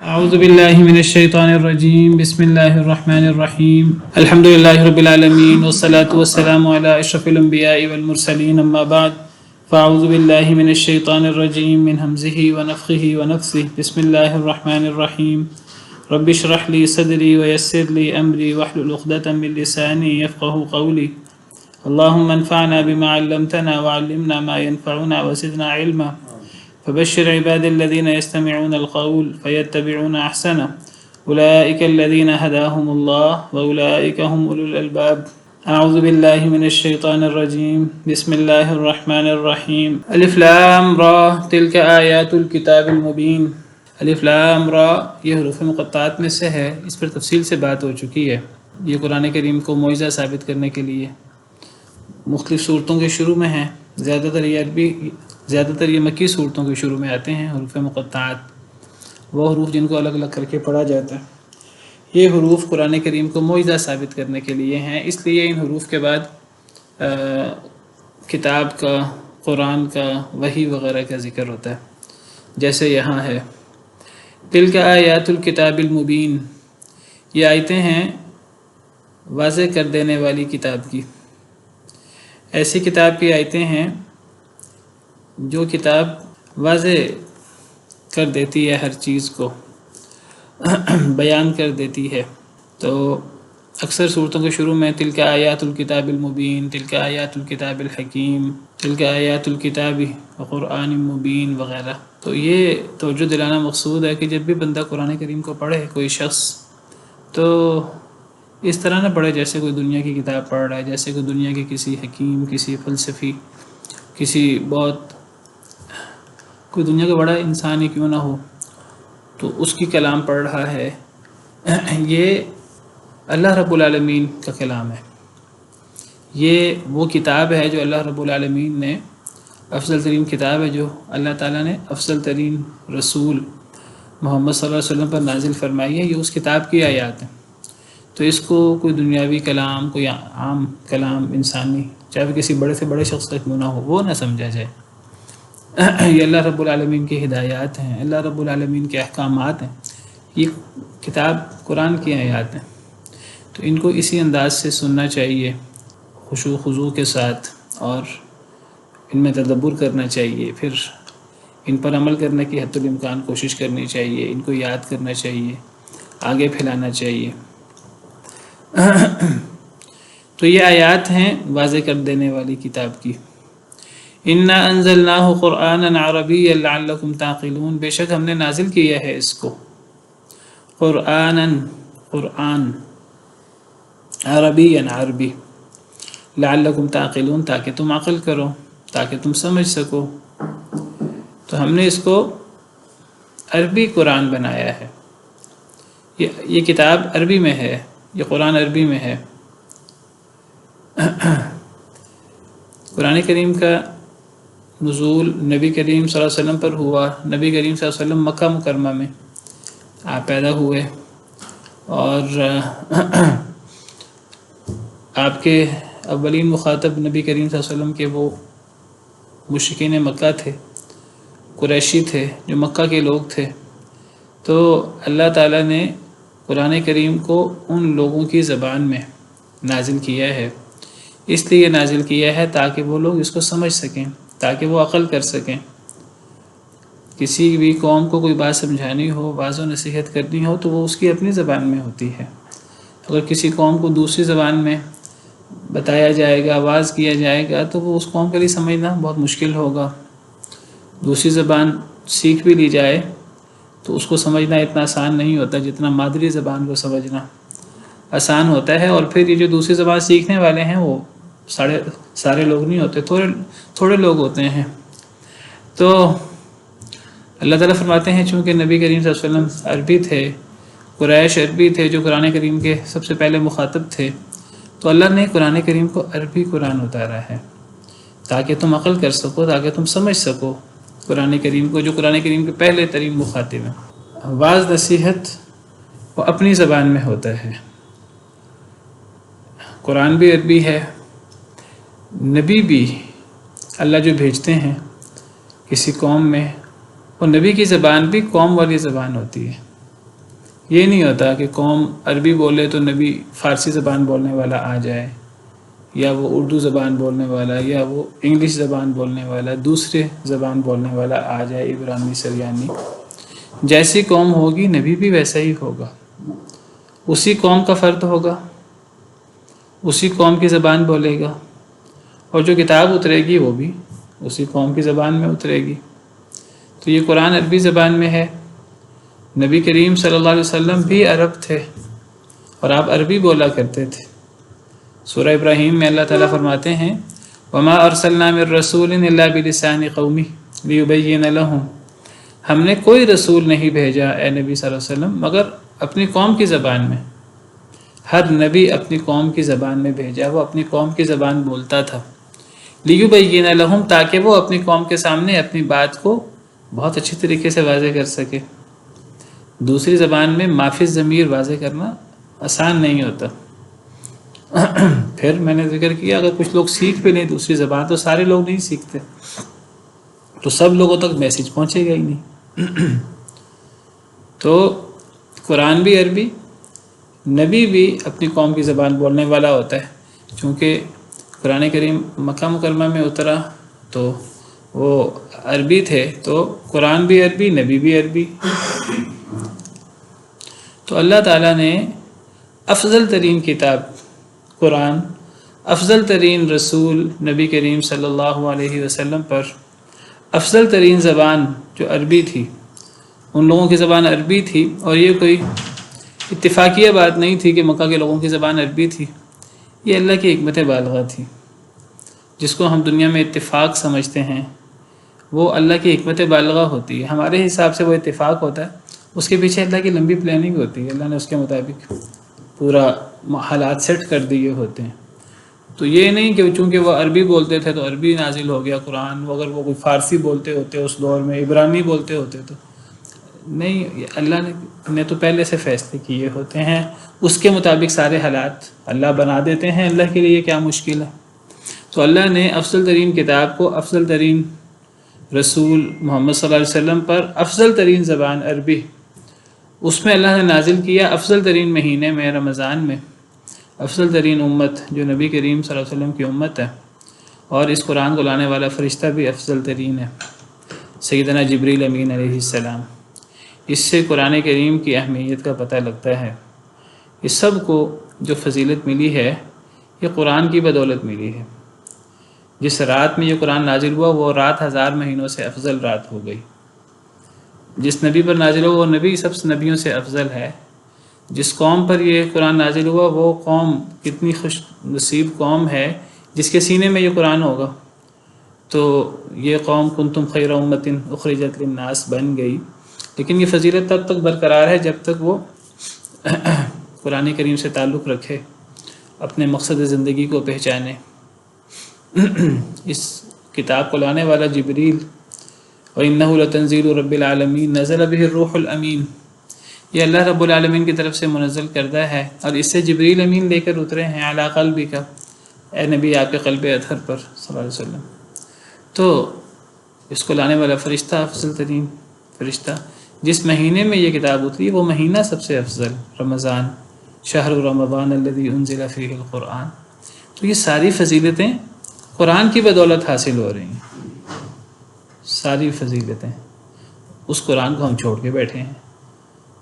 اعوذ باللہ من الشیطان الرجیم بسم اللہ الرحمن الرحیم الحمد للہ رب العالمین والصلاة والسلام علی اشرف الانبیاء والمرسلین اما بعد فاعوذ باللہ من الشیطان الرجیم من ہمزہ ونفخہ ونفثہ بسم اللہ الرحمن الرحیم رب اشرح لی صدری ویسر لی امری واحلل عقدۃ من لسانی یفقہوا قولی اللہم انفعنا بما علمتنا وعلمنا ما ينفعنا وزدنا علما فبشر عباد الذين يستمعون القول فيتبعون أحسنه أولئك الذين هداهم الله وأولئك هم أولو الألباب أعوذ بالله من الشيطان الرجيم بسم الله الرحمن الرحيم الف لام را تلك آيات الكتاب المبين الف لام را یہ حروف مقطعات میں سے ہے، اس پر تفصیل سے بات ہو چکی ہے۔ یہ قرآن کریم کو معجزہ ثابت کرنے کے لیے مختلف صورتوں کے شروع میں ہیں، زیادہ تر یہ مکی صورتوں کے شروع میں آتے ہیں حروف مقطعات، وہ حروف جن کو الگ الگ کر کے پڑھا جاتا ہے۔ یہ حروف قرآن کریم کو معجزہ ثابت کرنے کے لیے ہیں، اس لیے ان حروف کے بعد کتاب کا، قرآن کا، وحی وغیرہ کا ذکر ہوتا ہے، جیسے یہاں ہے تلک آیات الکتاب المبین، یہ آیتیں ہیں واضح کر دینے والی کتاب کی۔ ایسی کتاب کی آیتیں ہیں جو کتاب واضح کر دیتی ہے، ہر چیز کو بیان کر دیتی ہے۔ تو اکثر صورتوں کے شروع میں تلک آیات الکتاب المبین، تلک آیات الکتاب الحکیم، تلک آیات الکتاب وقرآن مبین وغیرہ۔ تو یہ توجہ دلانا مقصود ہے کہ جب بھی بندہ قرآن کریم کو پڑھے، کوئی شخص، تو اس طرح نہ پڑھے جیسے کوئی دنیا کی کتاب پڑھ رہا ہے، جیسے کوئی دنیا کے کسی حکیم، کسی فلسفی، کسی کوئی دنیا کا بڑا انسان ہی کیوں نہ ہو، تو اس کی کلام پڑھ رہا ہے۔ یہ اللہ رب العالمین کا کلام ہے، یہ وہ کتاب ہے جو اللہ رب العالمین نے، افضل ترین کتاب ہے جو اللہ تعالیٰ نے افضل ترین رسول محمد صلی اللہ علیہ وسلم پر نازل فرمائی ہے۔ یہ اس کتاب کی آیات ہیں، تو اس کو کوئی دنیاوی کلام، کوئی عام کلام انسانی، چاہے کسی بڑے سے بڑے شخص کا کیوں نہ ہو، وہ نہ سمجھا جائے۔ یہ اللہ رب العالمین کی ہدایات ہیں، اللہ رب العالمین کے احکامات ہیں، یہ کتاب قرآن کی آیات ہیں، تو ان کو اسی انداز سے سننا چاہیے، خشوع خضوع کے ساتھ، اور ان میں تدبر کرنا چاہیے، پھر ان پر عمل کرنے کی حد الامکان کوشش کرنی چاہیے، ان کو یاد کرنا چاہیے، آگے پھیلانا چاہیے۔ تو یہ آیات ہیں واضح کر دینے والی کتاب کی۔ انا انزلناہ قرآنا عربیا لعلکم تعقلون، بے شک ہم نے نازل کیا ہے اس کو قرآن عربیا، عربی، لعلکم تعقلون، تاکہ تم عقل کرو، تاکہ تم سمجھ سکو۔ تو ہم نے اس کو عربی قرآن بنایا ہے، یہ کتاب عربی میں ہے، یہ قرآن عربی میں ہے۔ قرآن کریم کا نزول نبی کریم صلی اللہ علیہ وسلم پر ہوا۔ نبی کریم صلی اللہ علیہ وسلم مکہ مکرمہ میں آپ پیدا ہوئے، اور آپ کے اولین مخاطب نبی کریم صلی اللہ علیہ وسلم کے وہ مشرکین مکہ تھے، قریشی تھے، جو مکہ کے لوگ تھے۔ تو اللہ تعالیٰ نے قرآن کریم کو ان لوگوں کی زبان میں نازل کیا ہے، اس لیے نازل کیا ہے تاکہ وہ لوگ اس کو سمجھ سکیں، تاکہ وہ عقل کر سکیں۔ کسی بھی قوم کو کوئی بات سمجھانی ہو، واعظ و نصیحت کرنی ہو، تو وہ اس کی اپنی زبان میں ہوتی ہے۔ اگر کسی قوم کو دوسری زبان میں بتایا جائے گا، واعظ کیا جائے گا، تو وہ اس قوم کے لیے سمجھنا بہت مشکل ہوگا۔ دوسری زبان سیکھ بھی لی جائے تو اس کو سمجھنا اتنا آسان نہیں ہوتا جتنا مادری زبان کو سمجھنا آسان ہوتا ہے۔ اور پھر یہ جو دوسری زبان سیکھنے والے ہیں وہ سارے لوگ نہیں ہوتے، تھوڑے لوگ ہوتے ہیں۔ تو اللہ تعالیٰ فرماتے ہیں چونکہ نبی کریم صلی اللہ علیہ وسلم عربی تھے، قریش عربی تھے جو قرآن کریم کے سب سے پہلے مخاطب تھے، تو اللہ نے قرآن کریم کو عربی قرآن اتارا ہے تاکہ تم عقل کر سکو، تاکہ تم سمجھ سکو قرآن کریم کو، جو قرآن کریم کے پہلے ترین مخاطب ہیں۔ واعظ نصیحت وہ اپنی زبان میں ہوتا ہے، قرآن بھی عربی ہے، نبی بھی اللہ جو بھیجتے ہیں کسی قوم میں، وہ نبی کی زبان بھی قوم والی زبان ہوتی ہے۔ یہ نہیں ہوتا کہ قوم عربی بولے تو نبی فارسی زبان بولنے والا آ جائے، یا وہ اردو زبان بولنے والا، یا وہ انگلش زبان بولنے والا، دوسرے زبان بولنے والا آ جائے، عبرانی سریانی۔ جیسی قوم ہوگی نبی بھی ویسا ہی ہوگا، اسی قوم کا فرد ہوگا، اسی قوم کی زبان بولے گا، اور جو کتاب اترے گی وہ بھی اسی قوم کی زبان میں اترے گی۔ تو یہ قرآن عربی زبان میں ہے۔ نبی کریم صلی اللہ علیہ وسلم بھی عرب تھے اور آپ عربی بولا کرتے تھے۔ سورہ ابراہیم میں اللہ تعالیٰ فرماتے ہیں وَمَا أَرْسَلْنَا مِن رَّسُولٍ إِلَّا بِلِسَانِ قَوْمِهِ لِيُبَيِّنَ لَهُمْ، ہم نے کوئی رسول نہیں بھیجا اے نبی صلی اللہ علیہ وسلم مگر اپنی قوم کی زبان میں۔ ہر نبی اپنی قوم کی زبان میں بھیجا، وہ اپنی قوم کی زبان بولتا تھا۔ لِيُبَيِّنَ لَهُمْ، تاکہ وہ اپنی قوم کے سامنے اپنی بات کو بہت اچھی طریقے سے واضح کر سکے۔ دوسری زبان میں مافی ضمیر واضح کرنا آسان نہیں ہوتا۔ پھر میں نے ذکر کیا اگر کچھ لوگ سیکھ بھی لیں دوسری زبان تو سارے لوگ نہیں سیکھتے، تو سب لوگوں تک میسیج پہنچے گا ہی نہیں۔ تو قرآن بھی عربی، نبی بھی اپنی قوم کی زبان بولنے والا ہوتا ہے۔ چونکہ قرآن کریم مکہ مکرمہ میں اترا تو وہ عربی تھے، تو قرآن بھی عربی، نبی بھی عربی۔ تو اللہ تعالیٰ نے افضل ترین کتاب قرآن، افضل ترین رسول نبی کریم صلی اللہ علیہ وسلم پر افضل ترین زبان جو عربی تھی، ان لوگوں کی زبان عربی تھی، اور یہ کوئی اتفاقیہ بات نہیں تھی کہ مکہ کے لوگوں کی زبان عربی تھی، یہ اللہ کی حکمت بالغہ تھی۔ جس کو ہم دنیا میں اتفاق سمجھتے ہیں وہ اللہ کی حکمت بالغہ ہوتی ہے۔ ہمارے حساب سے وہ اتفاق ہوتا ہے، اس کے پیچھے اللہ کی لمبی پلاننگ ہوتی ہے، اللہ نے اس کے مطابق پورا حالات سیٹ کر دیے ہوتے ہیں۔ تو یہ نہیں کہ چونکہ وہ عربی بولتے تھے تو عربی نازل ہو گیا قرآن، اگر وہ کوئی فارسی بولتے ہوتے اس دور میں، عبرانی بولتے ہوتے تو نہیں، اللہ نے تو پہلے سے فیصلے کیے ہوتے ہیں، اس کے مطابق سارے حالات اللہ بنا دیتے ہیں۔ اللہ کے لیے کیا مشکل ہے؟ تو اللہ نے افضل ترین کتاب کو افضل ترین رسول محمد صلی اللہ علیہ وسلم پر افضل ترین زبان عربی، اس میں اللہ نے نازل کیا افضل ترین مہینے میں، رمضان میں، افضل ترین امت جو نبی کریم صلی اللہ علیہ وسلم کی امت ہے، اور اس قرآن کو لانے والا فرشتہ بھی افضل ترین ہے، سیدنا جبریل امین علیہ السلام۔ اس سے قرآن کریم کی اہمیت کا پتہ لگتا ہے۔ اس سب کو جو فضیلت ملی ہے یہ قرآن کی بدولت ملی ہے۔ جس رات میں یہ قرآن نازل ہوا وہ رات 1000 مہینوں سے افضل رات ہو گئی۔ جس نبی پر نازل ہوا وہ نبی سب سے نبیوں سے افضل ہے۔ جس قوم پر یہ قرآن نازل ہوا وہ قوم کتنی خوش نصیب قوم ہے جس کے سینے میں یہ قرآن ہوگا۔ تو یہ قوم کنتم خیر امۃ اخرجت للناس بن گئی، لیکن یہ فضیلت تب تک برقرار ہے جب تک وہ قرآن کریم سے تعلق رکھے، اپنے مقصد زندگی کو پہچانے۔ اس کتاب کو لانے والا جبریل، وَإِنَّهُ لَتَنزِيلُ رَبِّ الْعَالَمِينَ نَزَلَ بِهِ الرُّوحُ الْأَمِينُ، یہ اللہ رب العالمین کی طرف سے منزل کردہ ہے، اور اس سے جبریل امین لے کر اترے ہیں علی قلبک، اے نبی آپ کے قلب اطہر پر صلی اللہ علیہ وسلم۔ تو اس کو لانے والا فرشتہ افضل ترین فرشتہ، جس مہینے میں یہ کتاب اتری وہ مہینہ سب سے افضل، رمضان، شہر رمضان الذی انزل فیہ القرآن۔ تو یہ ساری فضیلتیں قرآن کی بدولت حاصل ہو رہی ہیں، ساری فضیلتیں۔ اس قرآن کو ہم چھوڑ کے بیٹھے ہیں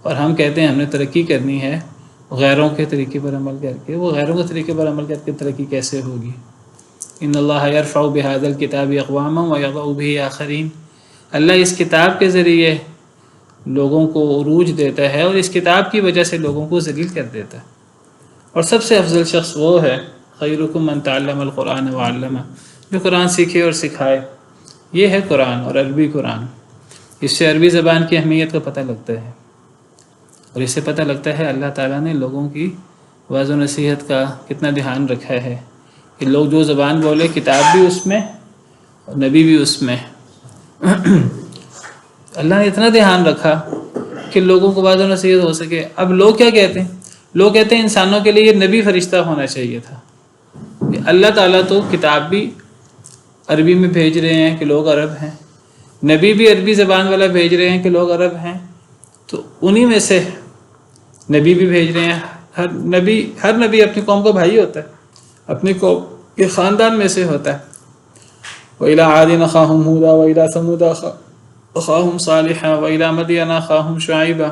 اور ہم کہتے ہیں ہم نے ترقی کرنی ہے غیروں کے طریقے پر عمل کر کے۔ وہ غیروں کے طریقے پر عمل کر کے ترقی کیسے ہوگی؟ ان اللہ یرفع بہذا الکتاب اقواما ویضع بہ آخرین، اللہ اس کتاب کے ذریعے لوگوں کو عروج دیتا ہے اور اس کتاب کی وجہ سے لوگوں کو ذلیل کر دیتا ہے۔ اور سب سے افضل شخص وہ ہے خیرکم من تعلم القرآن وعلمہ، جو قرآن سیکھے اور سکھائے۔ یہ ہے قرآن اور عربی قرآن۔ اس سے عربی زبان کی اہمیت کا پتہ لگتا ہے، اور اس سے پتہ لگتا ہے اللہ تعالیٰ نے لوگوں کی وعظ و نصیحت کا کتنا دھیان رکھا ہے کہ لوگ جو زبان بولے کتاب بھی اس میں اور نبی بھی اس میں۔ اللہ نے اتنا دھیان رکھا کہ لوگوں کو وعظ و نصیحت ہو سکے۔ اب لوگ کیا کہتے ہیں؟ لوگ کہتے ہیں انسانوں کے لیے یہ نبی فرشتہ ہونا چاہیے تھا۔ اللہ تعالیٰ تو کتاب بھی عربی میں بھیج رہے ہیں کہ لوگ عرب ہیں، نبی بھی عربی زبان والا بھیج رہے ہیں کہ لوگ عرب ہیں، تو انہی میں سے نبی بھی بھیج رہے ہیں. ہر نبی اپنی قوم کا بھائی ہوتا ہے، اپنی قوم کے خاندان میں سے ہوتا ہے. وَإِلَىٰ عَادٍ أَخَاهُمْ هُودًا وَإِلَىٰ ثَمُودَ أَخَاهُمْ صَالِحًا وَإِلَىٰ مَدْيَنَ أَخَاهُمْ شُعَيْبًا.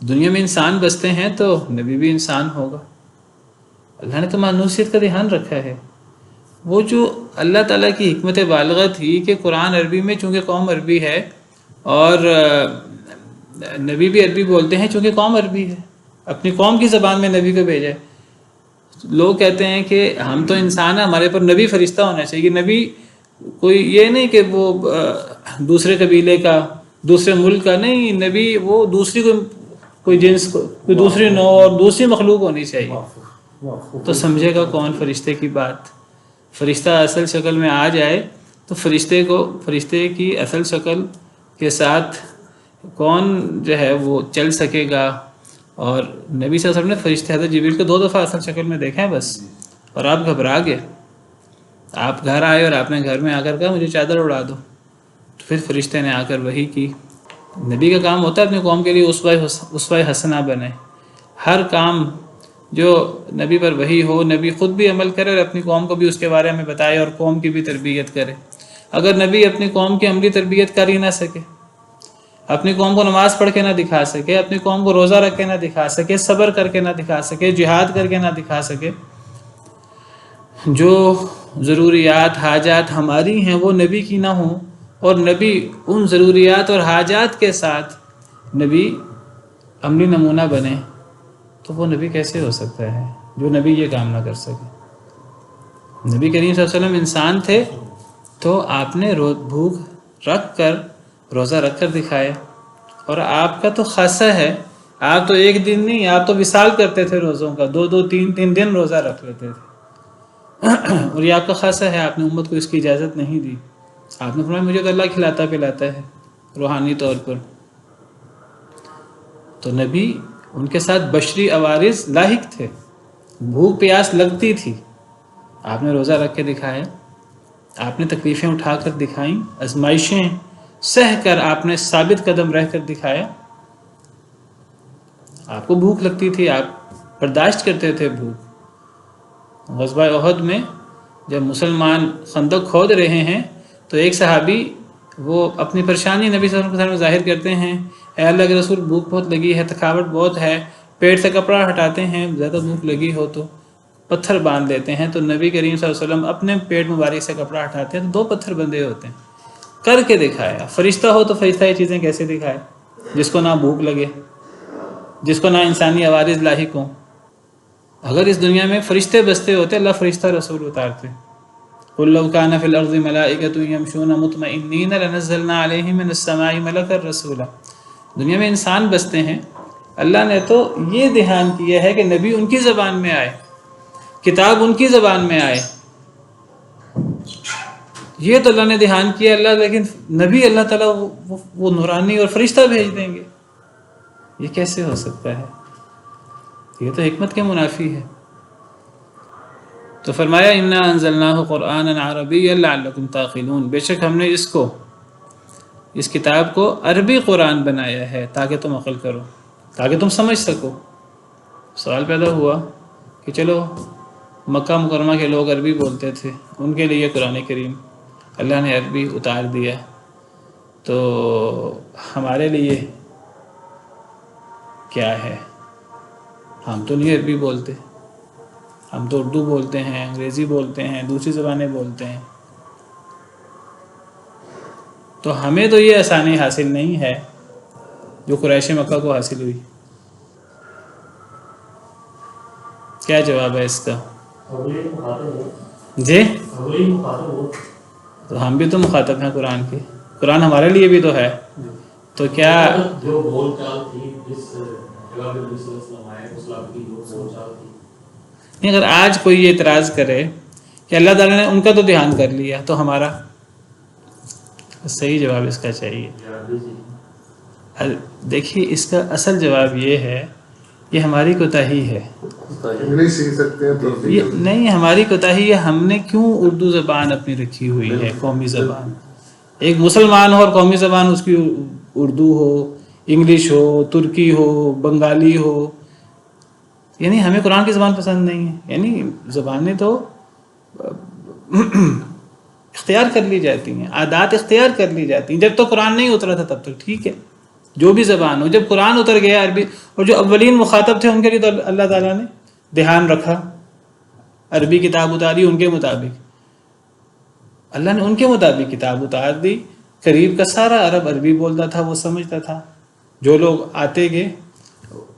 دنیا میں انسان بستے ہیں تو نبی بھی انسان ہوگا. اللہ نے تو مانوسیت کا دھیان رکھا ہے. وہ جو اللہ تعالیٰ کی حکمت بالغہ تھی کہ قرآن عربی میں چونکہ قوم عربی ہے اور نبی بھی عربی بولتے ہیں چونکہ قوم عربی ہے، اپنی قوم کی زبان میں نبی کو بھیجا ہے. لوگ کہتے ہیں کہ ہم تو انسان ہیں، ہمارے پر نبی فرشتہ ہونا چاہیے. نبی کوئی یہ نہیں کہ وہ دوسرے قبیلے کا، دوسرے ملک کا نہیں. نبی وہ دوسری کوئی جنس، کوئی دوسری نوع اور دوسری مخلوق ہونی چاہیے. تو سمجھے گا کون فرشتے کی بات؟ فرشتہ اصل شکل میں آ جائے تو فرشتے کی اصل شکل کے ساتھ کون جو ہے وہ چل سکے گا؟ اور نبی صلی اللہ علیہ وسلم نے فرشتے حضرت جبریل کو 2 دفعہ اصل شکل میں دیکھا ہے بس، اور آپ گھبرا گئے. آپ گھر آئے اور آپ نے گھر میں آ کر کہا مجھے چادر اڑا دو، تو پھر فرشتے نے آ کر وحی کی. نبی کا کام ہوتا ہے اپنی قوم کے لیے اسوہ حسنہ بنے. ہر کام جو نبی پر وحی ہو، نبی خود بھی عمل کرے اور اپنی قوم کو بھی اس کے بارے میں بتائے اور قوم کی بھی تربیت کرے. اگر نبی اپنی قوم کی عملی تربیت کر ہی نہ سکے، اپنی قوم کو نماز پڑھ کے نہ دکھا سکے، اپنی قوم کو روزہ رکھ کے نہ دکھا سکے، صبر کر کے نہ دکھا سکے، جہاد کر کے نہ دکھا سکے، جو ضروریات حاجات ہماری ہیں وہ نبی کی نہ ہوں، اور نبی ان ضروریات اور حاجات کے ساتھ نبی عملی نمونہ بنے، تو وہ نبی کیسے ہو سکتا ہے جو نبی یہ کام نہ کر سکے؟ نبی کریم صلی اللہ علیہ وسلم انسان تھے تو آپ نے بھوک رکھ کر روزہ رکھ کر دکھایا. اور آپ کا تو خاصہ ہے، آپ تو ایک دن نہیں، آپ تو وصال کرتے تھے روزوں کا، 2 3 دن روزہ رکھ لیتے تھے. اور یہ آپ کا خاصہ ہے، آپ نے امت کو اس کی اجازت نہیں دی. آپ نے فرمایا مجھے تو اللہ کھلاتا پلاتا ہے روحانی طور پر. تو نبی ان کے ساتھ بشری عوارض لاحق تھے، بھوک پیاس لگتی تھی، آپ نے روزہ رکھ کے دکھایا، آپ نے تکلیفیں اٹھا کر دکھائیں، آزمائشیں سہ کر آپ نے ثابت قدم رہ کر دکھایا. آپ کو بھوک لگتی تھی، آپ برداشت کرتے تھے بھوک. غزوہ احد میں جب مسلمان خندق کھود رہے ہیں تو ایک صحابی وہ اپنی پریشانی نبی صلی اللہ علیہ وسلم ظاہر کرتے ہیں، اے اللہ کے رسول بھوک بہت لگی ہے، تھکاوٹ بہت ہے. پیٹ سے کپڑا ہٹاتے ہیں، زیادہ بھوک لگی ہو تو پتھر باندھ دیتے ہیں. تو نبی کریم صلی اللہ علیہ وسلم اپنے پیٹ مبارک سے کپڑا ہٹاتے ہیں تو 2 پتھر بندھے ہوتے ہیں. کر کے دکھایا. فرشتہ ہو تو فرشتہ یہ چیزیں کیسے دکھائے جس کو نہ بھوک لگے، جس کو نہ انسانی عوارض لاحق ہوں. اگر اس دنیا میں فرشتے بستے ہوتے اللہ فرشتہ رسول اتارتے. قُلْ لَوْ كَانَ فِي الْأَرْضِ مَلَائِكَةٌ يَمْشُونَ مُطْمَئِنِّينَ لَنَزَّلْنَا عَلَيْهِم مِّنَ السَّمَاءِ مَلَكًا رَّسُولًا. دنیا میں انسان بستے ہیں، اللہ نے تو یہ دھیان کیا ہے کہ نبی ان کی زبان میں آئے، کتاب ان کی زبان میں آئے. یہ تو اللہ نے دھیان کیا. لیکن نبی اللہ تعالیٰ وہ نورانی اور فرشتہ بھیج دیں گے، یہ کیسے ہو سکتا ہے؟ یہ تو حکمت کے منافی ہے. تو فرمایا انا انزلناہ قرآنا عربیا لعلکم تعقلون، بے شک ہم نے اس کتاب کو عربی قرآن بنایا ہے تاکہ تم عقل کرو، تاکہ تم سمجھ سکو. سوال پیدا ہوا کہ چلو مکہ مکرمہ کے لوگ عربی بولتے تھے، ان کے لیے قرآن کریم اللہ نے عربی اتار دیا، تو ہمارے لیے کیا ہے؟ ہم تو نہیں عربی بولتے، ہم تو اردو بولتے ہیں، انگریزی بولتے ہیں، دوسری زبانیں بولتے ہیں. تو ہمیں تو یہ آسانی حاصل نہیں ہے جو قریش مکہ کو حاصل ہوئی. کیا جواب ہے اس کا؟ جی تو ہم بھی تو مخاطب ہیں قرآن کے، قرآن ہمارے لیے بھی تو ہے. تو کیا جو بول چال تھی جس جگہ پہ نبی صلی اللہ علیہ وسلم آئے اس علاقے کی جو بول چال تھی، نہیں، اگر آج کوئی یہ اعتراض کرے کہ اللہ تعالیٰ نے ان کا تو دھیان کر لیا تو ہمارا، صحیح جواب اس کا چاہیے. دیکھیے اس کا اصل جواب یہ ہے، یہ ہماری کوتاہی ہے. نہیں سیکھ سکتے ہیں تو یہ نہیں، ہماری کوتاہی ہے. ہم نے کیوں اردو زبان اپنی رکھی ہوئی ہے قومی زبان؟ ایک مسلمان ہو اور قومی زبان اس کی اردو ہو، انگلش ہو، ترکی ہو، بنگالی ہو، یعنی ہمیں قرآن کی زبان پسند نہیں ہے، یعنی زبانیں تو اختیار کر لی جاتی ہیں، عادات اختیار کر لی جاتی ہیں. جب تک قرآن نہیں اترا تھا تب تک ٹھیک ہے، جو بھی زبان ہو. جب قرآن اتر گیا عربی، اور جو اولین مخاطب تھے ان کے لیے تو اللہ تعالیٰ نے دھیان رکھا، عربی کتاب اتاری ان کے مطابق، اللہ نے ان کے مطابق کتاب اتار دی. قریب کا سارا عرب عربی بولتا تھا، وہ سمجھتا تھا. جو لوگ آتے گئے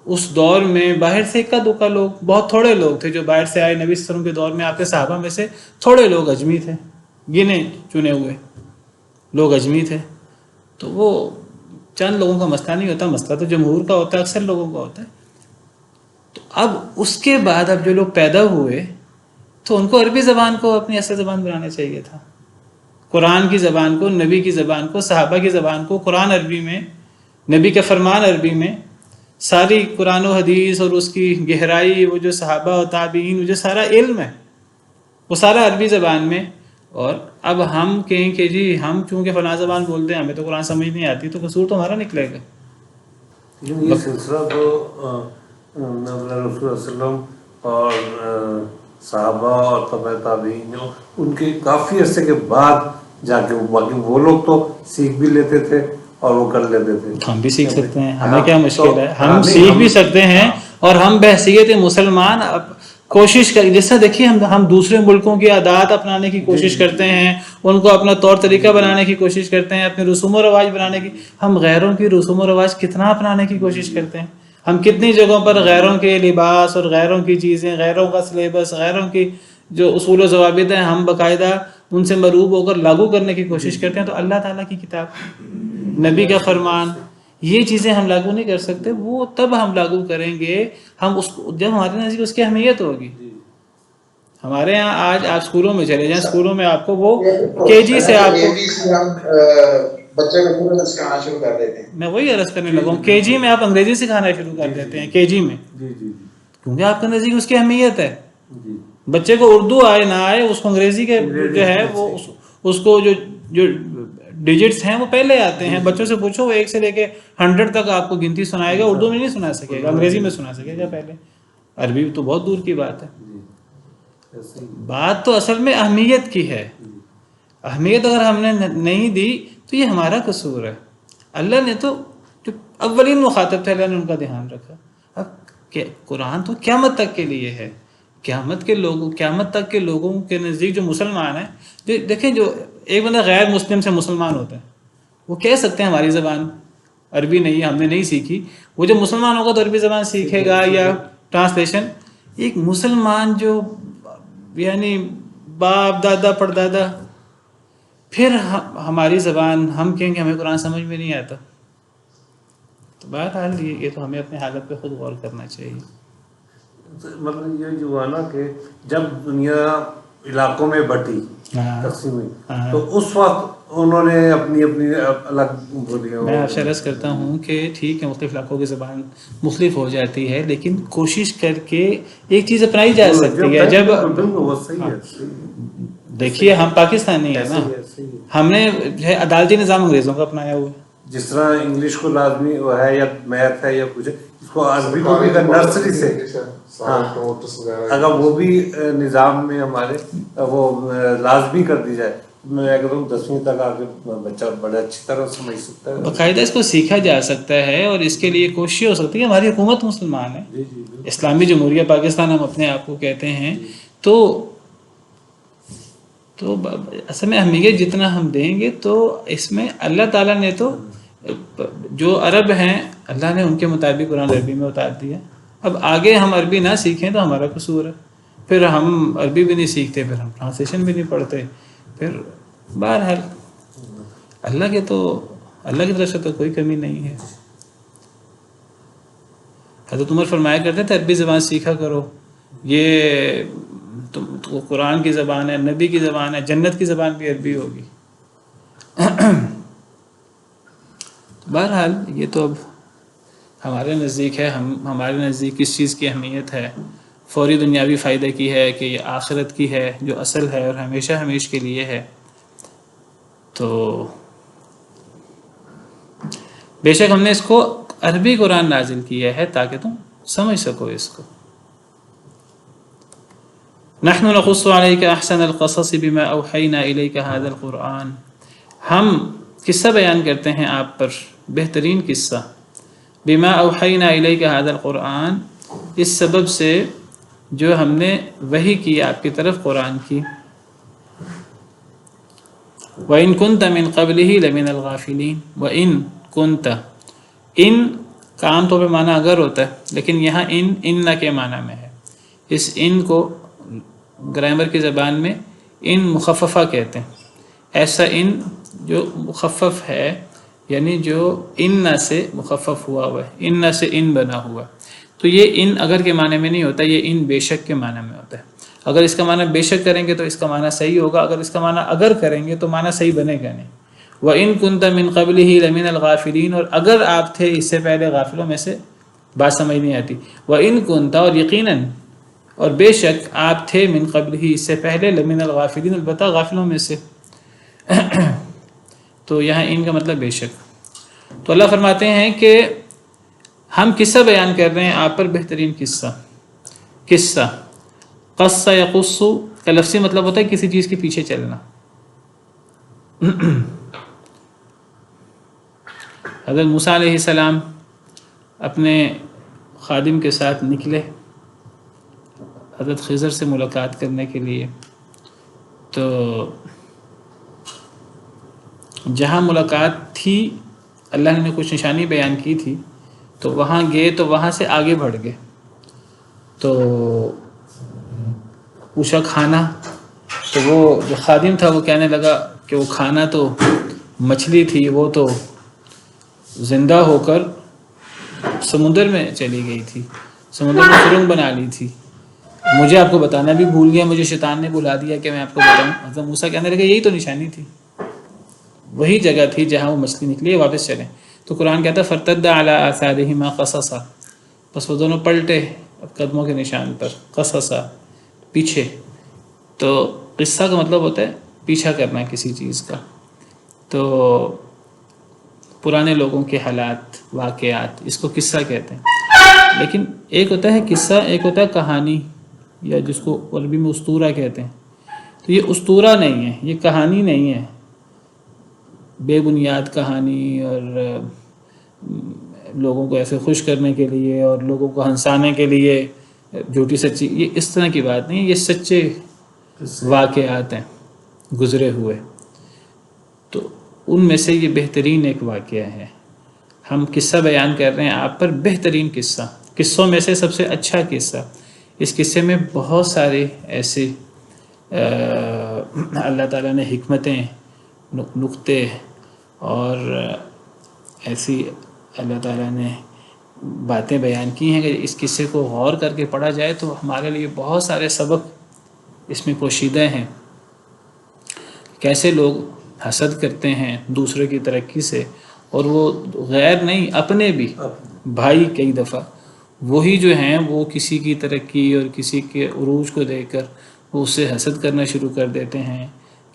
اس دور میں باہر سے اکا دکا لوگ، بہت تھوڑے لوگ تھے جو باہر سے آئے. نبی صلی اللہ علیہ وسلم کے دور میں آپ کے صحابہ میں سے تھوڑے لوگ اجمی تھے، گنے چنے ہوئے لوگ اجمی تھے. تو وہ چند لوگوں کا مسئلہ نہیں ہوتا، مسئلہ تو جمہور کا ہوتا ہے، اکثر لوگوں کا ہوتا ہے. تو اب اس کے بعد اب جو لوگ پیدا ہوئے تو ان کو عربی زبان کو اپنی اصل زبان بنانا چاہیے تھا. قرآن کی زبان کو، نبی کی زبان کو، صحابہ کی زبان کو، قرآن عربی میں، نبی کا فرمان عربی میں، ساری قرآن و حدیث اور اس کی گہرائی، وہ جو صحابہ و تابعین، وہ جو سارا علم ہے وہ سارا عربی زبان میں. اور اب ہم کہیں کہ جی ہم چونکہ فلاں زبان بولتے ہیں ہمیں تو قرآن سمجھ نہیں آتی، تو قصور تو ہمارا نکلے گا. یہ سلسلہ تو رسول اللہ صلی اللہ علیہ وسلم اور صحابہ اور تبع تابعین ان کے کافی عرصے کے بعد جا کے باقی وہ لوگ تو سیکھ بھی لیتے تھے اور وہ کر لیتے تھے. ہم بھی سیکھ سکتے ہیں، ہمیں کیا مشکل ہے، ہاں، ہم نہیں، سیکھ بھی سکتے ہیں. اور ہم بحیثیت مسلمان کوشش کر، جیسا دیکھیے ہم دوسرے ملکوں کی عادات اپنانے کی کوشش کرتے ہیں، ان کو اپنا طور طریقہ بنانے کی کوشش کرتے ہیں، اپنے رسوم و رواج بنانے کی. ہم غیروں کی رسوم و رواج کتنا اپنانے کی کوشش کرتے ہیں. ہم کتنی جگہوں پر غیروں کے لباس اور غیروں کی چیزیں، غیروں کا سلیبس، غیروں کی جو اصول و ضوابط ہیں ہم باقاعدہ ان سے مروب ہو کر لاگو کرنے کی کوشش کرتے ہیں. تو اللہ تعالیٰ کی کتاب، نبی کا فرمان، یہ چیزیں ہم لاگو نہیں کر سکتے. وہ تب ہم لاگو کریں گے ہم اس کو جب ہمارے نزدیک اس کی اہمیت ہوگی. ہمارے یہاں آج آپ اسکولوں میں چلے جائیں، اسکولوں میں آپ کو وہ کے جی سے آپ کو بچے کو پورا سکھانا شروع کر دیتے ہیں. میں وہی عرض کرنے لگا ہوں، کے جی میں آپ انگریزی سکھانا شروع کر دیتے ہیں، کے جی میں، کیونکہ آپ کے نزدیک اس کی اہمیت ہے. بچے کو اردو آئے نہ آئے، اس کو انگریزی کے جو ہے وہ اس کو جو ڈیجٹس ہیں وہ پہلے آتے ہیں. بچوں سے پوچھو، وہ 1 سے لے کے 100 تک آپ کو گنتی سنائے گا، اردو میں نہیں سنا سکے گا، انگریزی میں سنا سکے گا پہلے. عربی تو بہت دور کی بات ہے. بات تو اصل میں اہمیت کی ہے. اہمیت اگر ہم نے نہیں دی تو یہ ہمارا قصور ہے. اللہ نے تو جو اولین مخاطب تھے اللہ نے ان کا دھیان رکھا. اب قرآن تو قیامت تک کے لیے ہے. قیامت تک کے لوگوں کے نزدیک جو مسلمان ہیں، جو دیکھیں، جو ایک بندہ غیر مسلم سے مسلمان ہوتا ہے وہ کہہ سکتے ہیں ہماری زبان عربی نہیں ہے، ہم نے نہیں سیکھی. وہ جب مسلمان ہوگا تو عربی زبان سیکھے گا یا ٹرانسلیشن. ایک مسلمان جو یعنی باپ دادا پردادا، پھر ہماری زبان ہم کہیں گے ہمیں قرآن سمجھ میں نہیں آتا. تو بہرحال یہ تو ہمیں اپنے حالت پہ خود غور کرنا چاہیے. مطلب یہ جو ہوا نا کہ جب دنیا علاقوں میں بٹی، تقسیم ہوئی، تو اس وقت انہوں نے اپنی الگ بولیاں. میں آپ سے عرض کرتا ہوں کہ ٹھیک ہے مختلف علاقوں کی زبان مختلف ہو جاتی ہے، لیکن کوشش کر کے ایک چیز اپنائی جا سکتی ہے. جب دیکھیے ہم پاکستانی ہیں نا، ہم نے جو ہے عدالتی نظام انگریزوں کا اپنایا ہوا ہے. جس طرح انگلش کو لازمی ہے یا میتھ ہے یا کچھ، اس کو عربی کو بھی نرسری سے، اگر وہ بھی نظام میں ہمارے وہ لازمی کر دی جائے، میں اگر 10ویں تک آگے بچہ بڑے اچھی طرح سمجھ سکتا ہے. باقاعدہ اس کو سیکھا جا سکتا ہے اور اس کے لیے کوشش ہو سکتی ہے. ہماری حکومت مسلمان ہے، اسلامی جمہوریہ پاکستان ہم اپنے آپ کو کہتے ہیں. تو اصل میں اہمیت جتنا ہم دیں گے تو اس میں اللہ تعالیٰ نے تو جو عرب ہیں اللہ نے ان کے مطابق قرآن عربی میں اتار دیا. اب آگے ہم عربی نہ سیکھیں تو ہمارا قصور ہے. پھر ہم عربی بھی نہیں سیکھتے، پھر ہم ٹرانسلیشن بھی نہیں پڑھتے. پھر بہرحال اللہ کی طرف سے تو کوئی کمی نہیں ہے. حضرت عمر فرمایا کرتے تھے عربی زبان سیکھا کرو، یہ تو قرآن کی زبان ہے، نبی کی زبان ہے، جنت کی زبان بھی عربی ہوگی. بہرحال یہ تو اب ہمارے نزدیک ہے، ہمارے نزدیک کس چیز کی اہمیت ہے. فوری دنیاوی فائدے کی ہے کہ یہ آخرت کی ہے جو اصل ہے اور ہمیشہ ہمیش کے لیے ہے. تو بے شک ہم نے اس کو عربی قرآن نازل کیا ہے تاکہ تم سمجھ سکو اس کو. نحن نقص عليك احسن القصص بما اوحينا اليك هذا القرآن، ہم قصہ بیان کرتے ہیں آپ پر بہترین قصہ، بما اوحینا الیک هذا القرآن، اس سبب سے جو ہم نے وحی کی آپ کی طرف قرآن کی، وَإِن كُنْتَ مِن قَبْلِهِ لَمِنَ الْغَافِلِينَ، وَإِن كُنْتَ، ان کا عام طور پہ معنی اگر ہوتا ہے، لیکن یہاں ان کے معنی میں ہے، اس ان کو گرامر کی زبان میں ان مخففہ کہتے ہیں، ایسا ان جو مخفف ہے، یعنی جو ان سے مخفف ہوا ہے، ان سے ان بنا ہوا، تو یہ ان اگر کے معنی میں نہیں ہوتا، یہ ان بے شک کے معنی میں ہوتا ہے۔ اگر اس کا معنی بے شک کریں گے تو اس کا معنی صحیح ہوگا، اگر اس کا معنی اگر کریں گے تو معنی صحیح بنے گا نہیں۔ وَإِن كُنْتَ مِن قَبْلِهِ لَمِنَ الْغَافِلِينَ، اور اگر آپ تھے اس سے پہلے غافلوں میں سے، بات سمجھ نہیں آتی، وَإِن كُنْتَ، اور یقیناً اور بے شک آپ تھے، من قبلہ اس سے پہلے، لمن الغافلین، البتہ غافلوں میں سے، تو یہاں ان کا مطلب بے شک۔ تو اللہ فرماتے ہیں کہ ہم قصہ بیان کر رہے ہیں آپ پر بہترین قصہ۔ قصہ قصہ یقص کا لفظی مطلب ہوتا ہے کسی چیز کے پیچھے چلنا۔ حضرت موسیٰ علیہ السلام اپنے خادم کے ساتھ نکلے حضرت خضر سے ملاقات کرنے کے لیے، تو جہاں ملاقات تھی اللہ نے کچھ نشانی بیان کی تھی، تو وہاں گئے تو وہاں سے آگے بڑھ گئے، تو پوچھا کھانا، تو وہ جو خادم تھا وہ کہنے لگا کہ وہ کھانا تو مچھلی تھی، وہ تو زندہ ہو کر سمندر میں چلی گئی تھی، سمندر میں سرنگ بنا لی تھی، مجھے آپ کو بتانا بھی بھول گیا، مجھے شیطان نے بلا دیا کہ میں آپ کو بتاؤں۔ حضرت موسیٰ کہنے لگے یہی تو نشانی تھی، وہی جگہ تھی جہاں وہ مچھلی نکلی، واپس چلیں۔ تو قرآن کہتا ہے فَارْتَدَّ عَلَىٰ آثَارِهِمَا قَصَصًا، بس وہ دونوں پلٹے قدموں کے نشان پر، قصصا پیچھے۔ تو قصہ کا مطلب ہوتا ہے پیچھا کرنا کسی چیز کا، تو پرانے لوگوں کے حالات، واقعات، اس کو قصہ کہتے ہیں۔ لیکن ایک ہوتا ہے قصہ، ایک ہوتا ہے کہانی، یا جس کو عربی میں اسطورہ کہتے ہیں۔ تو یہ اسطورہ نہیں ہے، یہ کہانی نہیں ہے، بے بنیاد کہانی اور لوگوں کو ایسے خوش کرنے کے لیے اور لوگوں کو ہنسانے کے لیے جھوٹی سچی، یہ اس طرح کی بات نہیں ہے، یہ سچے واقعات ہیں گزرے ہوئے۔ تو ان میں سے یہ بہترین ایک واقعہ ہے، ہم قصہ بیان کر رہے ہیں آپ پر بہترین قصہ، قصوں میں سے سب سے اچھا قصہ۔ اس قصے میں بہت سارے ایسے اللہ تعالیٰ نے حکمتیں، نقطے اور ایسی اللہ تعالیٰ نے باتیں بیان کی ہیں کہ اس قصے کو غور کر کے پڑھا جائے تو ہمارے لیے بہت سارے سبق اس میں پوشیدہ ہیں۔ کیسے لوگ حسد کرتے ہیں دوسرے کی ترقی سے، اور وہ غیر نہیں، اپنے بھی بھائی کئی دفعہ وہی جو ہیں وہ کسی کی ترقی اور کسی کے عروج کو دیکھ کر وہ اس سے حسد کرنا شروع کر دیتے ہیں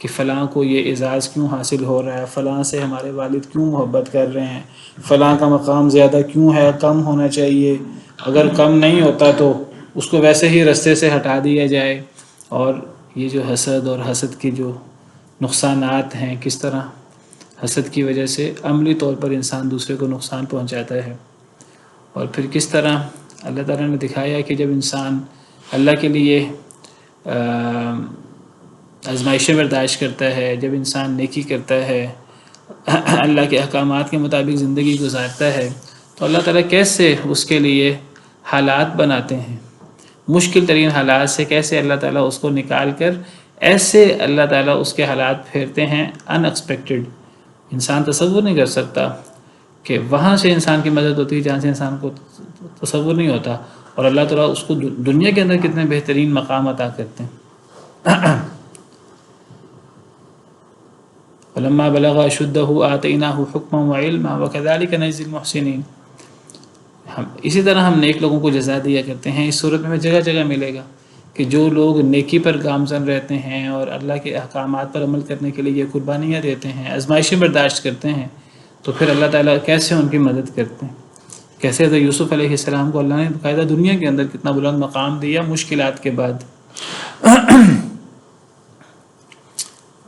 کہ فلاں کو یہ اعزاز کیوں حاصل ہو رہا ہے، فلاں سے ہمارے والد کیوں محبت کر رہے ہیں، فلاں کا مقام زیادہ کیوں ہے، کم ہونا چاہیے، اگر کم نہیں ہوتا تو اس کو ویسے ہی رستے سے ہٹا دیا جائے۔ اور یہ جو حسد اور حسد کی جو نقصانات ہیں، کس طرح حسد کی وجہ سے عملی طور پر انسان دوسرے کو نقصان پہنچاتا ہے، اور پھر کس طرح اللہ تعالیٰ نے دکھایا کہ جب انسان اللہ کے لیے آزمائشیں برداشت کرتا ہے، جب انسان نیکی کرتا ہے، اللہ کے احکامات کے مطابق زندگی گزارتا ہے، تو اللہ تعالیٰ کیسے اس کے لیے حالات بناتے ہیں، مشکل ترین حالات سے کیسے اللہ تعالیٰ اس کو نکال کر ایسے اللہ تعالیٰ اس کے حالات پھیرتے ہیں ان ایکسپیکٹڈ، انسان تصور نہیں کر سکتا کہ وہاں سے انسان کی مدد ہوتی ہے جہاں سے انسان کو تصور نہیں ہوتا، اور اللہ تعالیٰ اس کو دنیا کے اندر کتنے بہترین مقام عطا کرتے ہیں۔ فلما بلغ اشدہ آتیناہ حکما وعلما وکذلک نجزی المحسنین، اسی طرح ہم نیک لوگوں کو جزا دیا کرتے ہیں۔ اس صورت میں جگہ جگہ ملے گا کہ جو لوگ نیکی پر گامزن رہتے ہیں اور اللہ کے احکامات پر عمل کرنے کے لیے یہ قربانیاں دیتے ہیں، آزمائشیں برداشت کرتے ہیں، تو پھر اللہ تعالیٰ کیسے ان کی مدد کرتے ہیں۔ کیسے حضرت یوسف علیہ السلام کو اللہ نے باقاعدہ دنیا کے اندر کتنا بلند مقام دیا مشکلات کے بعد۔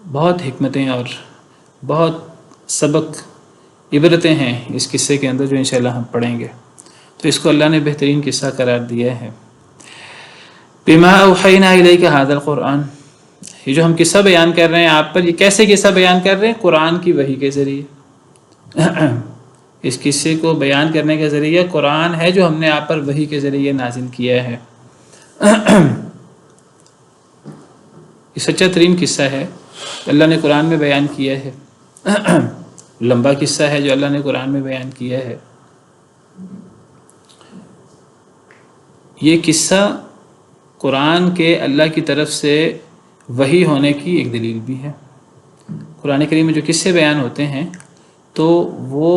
بہت حکمتیں اور بہت سبق عبرتیں ہیں اس قصے کے اندر جو انشاءاللہ ہم پڑھیں گے. تو اس کو اللہ نے بہترین قصہ قرار دیا ہے. بما اوحینا الیک ھذا القرآن، یہ جو ہم قصہ بیان کر رہے ہیں آپ پر، یہ کیسے قصہ بیان کر رہے ہیں؟ قرآن کی وحی کے ذریعے. اس قصے کو بیان کرنے کا ذریعہ قرآن ہے جو ہم نے آپ پر وحی کے ذریعے نازل کیا ہے. یہ سچا ترین قصہ ہے اللہ نے قرآن میں بیان کیا ہے. لمبا قصہ ہے جو اللہ نے قرآن میں بیان کیا ہے. یہ قصہ قرآن کے اللہ کی طرف سے وحی ہونے کی ایک دلیل بھی ہے. قرآن کریم میں جو قصے بیان ہوتے ہیں تو وہ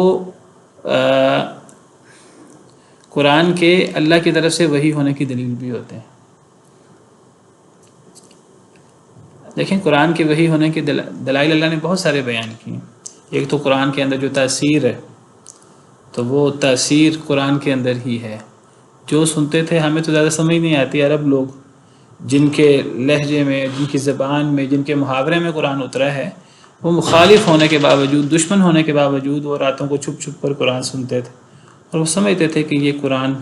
قرآن کے اللہ کی طرف سے وحی ہونے کی دلیل بھی ہوتے ہیں. دیکھیں قرآن کے وحی ہونے کے دلائل اللہ نے بہت سارے بیان کیے. ایک تو قرآن کے اندر جو تاثیر ہے تو وہ تاثیر قرآن کے اندر ہی ہے. جو سنتے تھے ہمیں تو زیادہ سمجھ نہیں آتی، عرب لوگ جن کے لہجے میں، جن کی زبان میں، جن کے محاورے میں قرآن اترا ہے، وہ مخالف ہونے کے باوجود، دشمن ہونے کے باوجود وہ راتوں کو چھپ چھپ کر قرآن سنتے تھے اور وہ سمجھتے تھے کہ یہ قرآن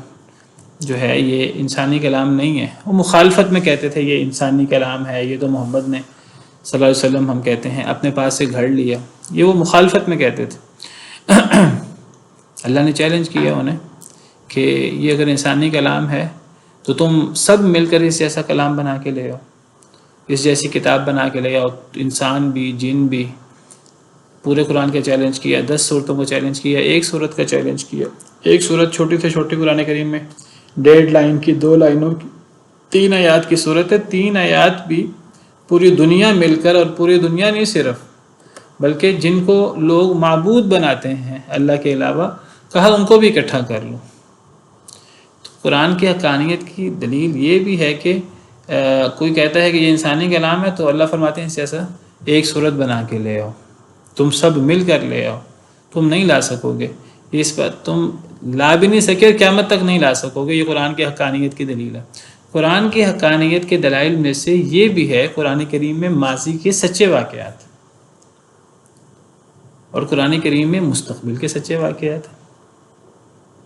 جو ہے یہ انسانی کلام نہیں ہے. وہ مخالفت میں کہتے تھے یہ انسانی کلام ہے، یہ تو محمد نے صلی اللہ علیہ وسلم ہم کہتے ہیں اپنے پاس سے گھڑ لیا. یہ وہ مخالفت میں کہتے تھے. اللہ نے چیلنج کیا انہیں کہ یہ اگر انسانی کلام ہے تو تم سب مل کر اس جیسا کلام بنا کے لے آؤ، اس جیسی کتاب بنا کے لے آؤ. انسان بھی، جن بھی. پورے قرآن کا چیلنج کیا، 10 صورتوں کو چیلنج کیا، ایک صورت کا چیلنج کیا. ایک صورت چھوٹی سے چھوٹی قرآن کریم میں 1.5 لائن کی، 2 لائنوں کی، 3 آیات کی صورت ہے. 3 آیات بھی پوری دنیا مل کر، اور پوری دنیا نہیں صرف بلکہ جن کو لوگ معبود بناتے ہیں اللہ کے علاوہ، کہا ان کو بھی اکٹھا کر لو. تو قرآن کی حقانیت کی دلیل یہ بھی ہے کہ کوئی کہتا ہے کہ یہ انسانی کلام ہے تو اللہ فرماتے ہیں اس جیسا ایک صورت بنا کے لے آؤ، تم سب مل کر لے آؤ. تم نہیں لا سکو گے، اس پر تم لا بھی نہیں سکے اور قیامت تک نہیں لا سکو گے. یہ قرآن کی حقانیت کی دلیل ہے. قرآن کی حقانیت کے دلائل میں سے یہ بھی ہے قرآن کریم میں ماضی کے سچے واقعات، اور قرآن کریم میں مستقبل کے سچے واقعات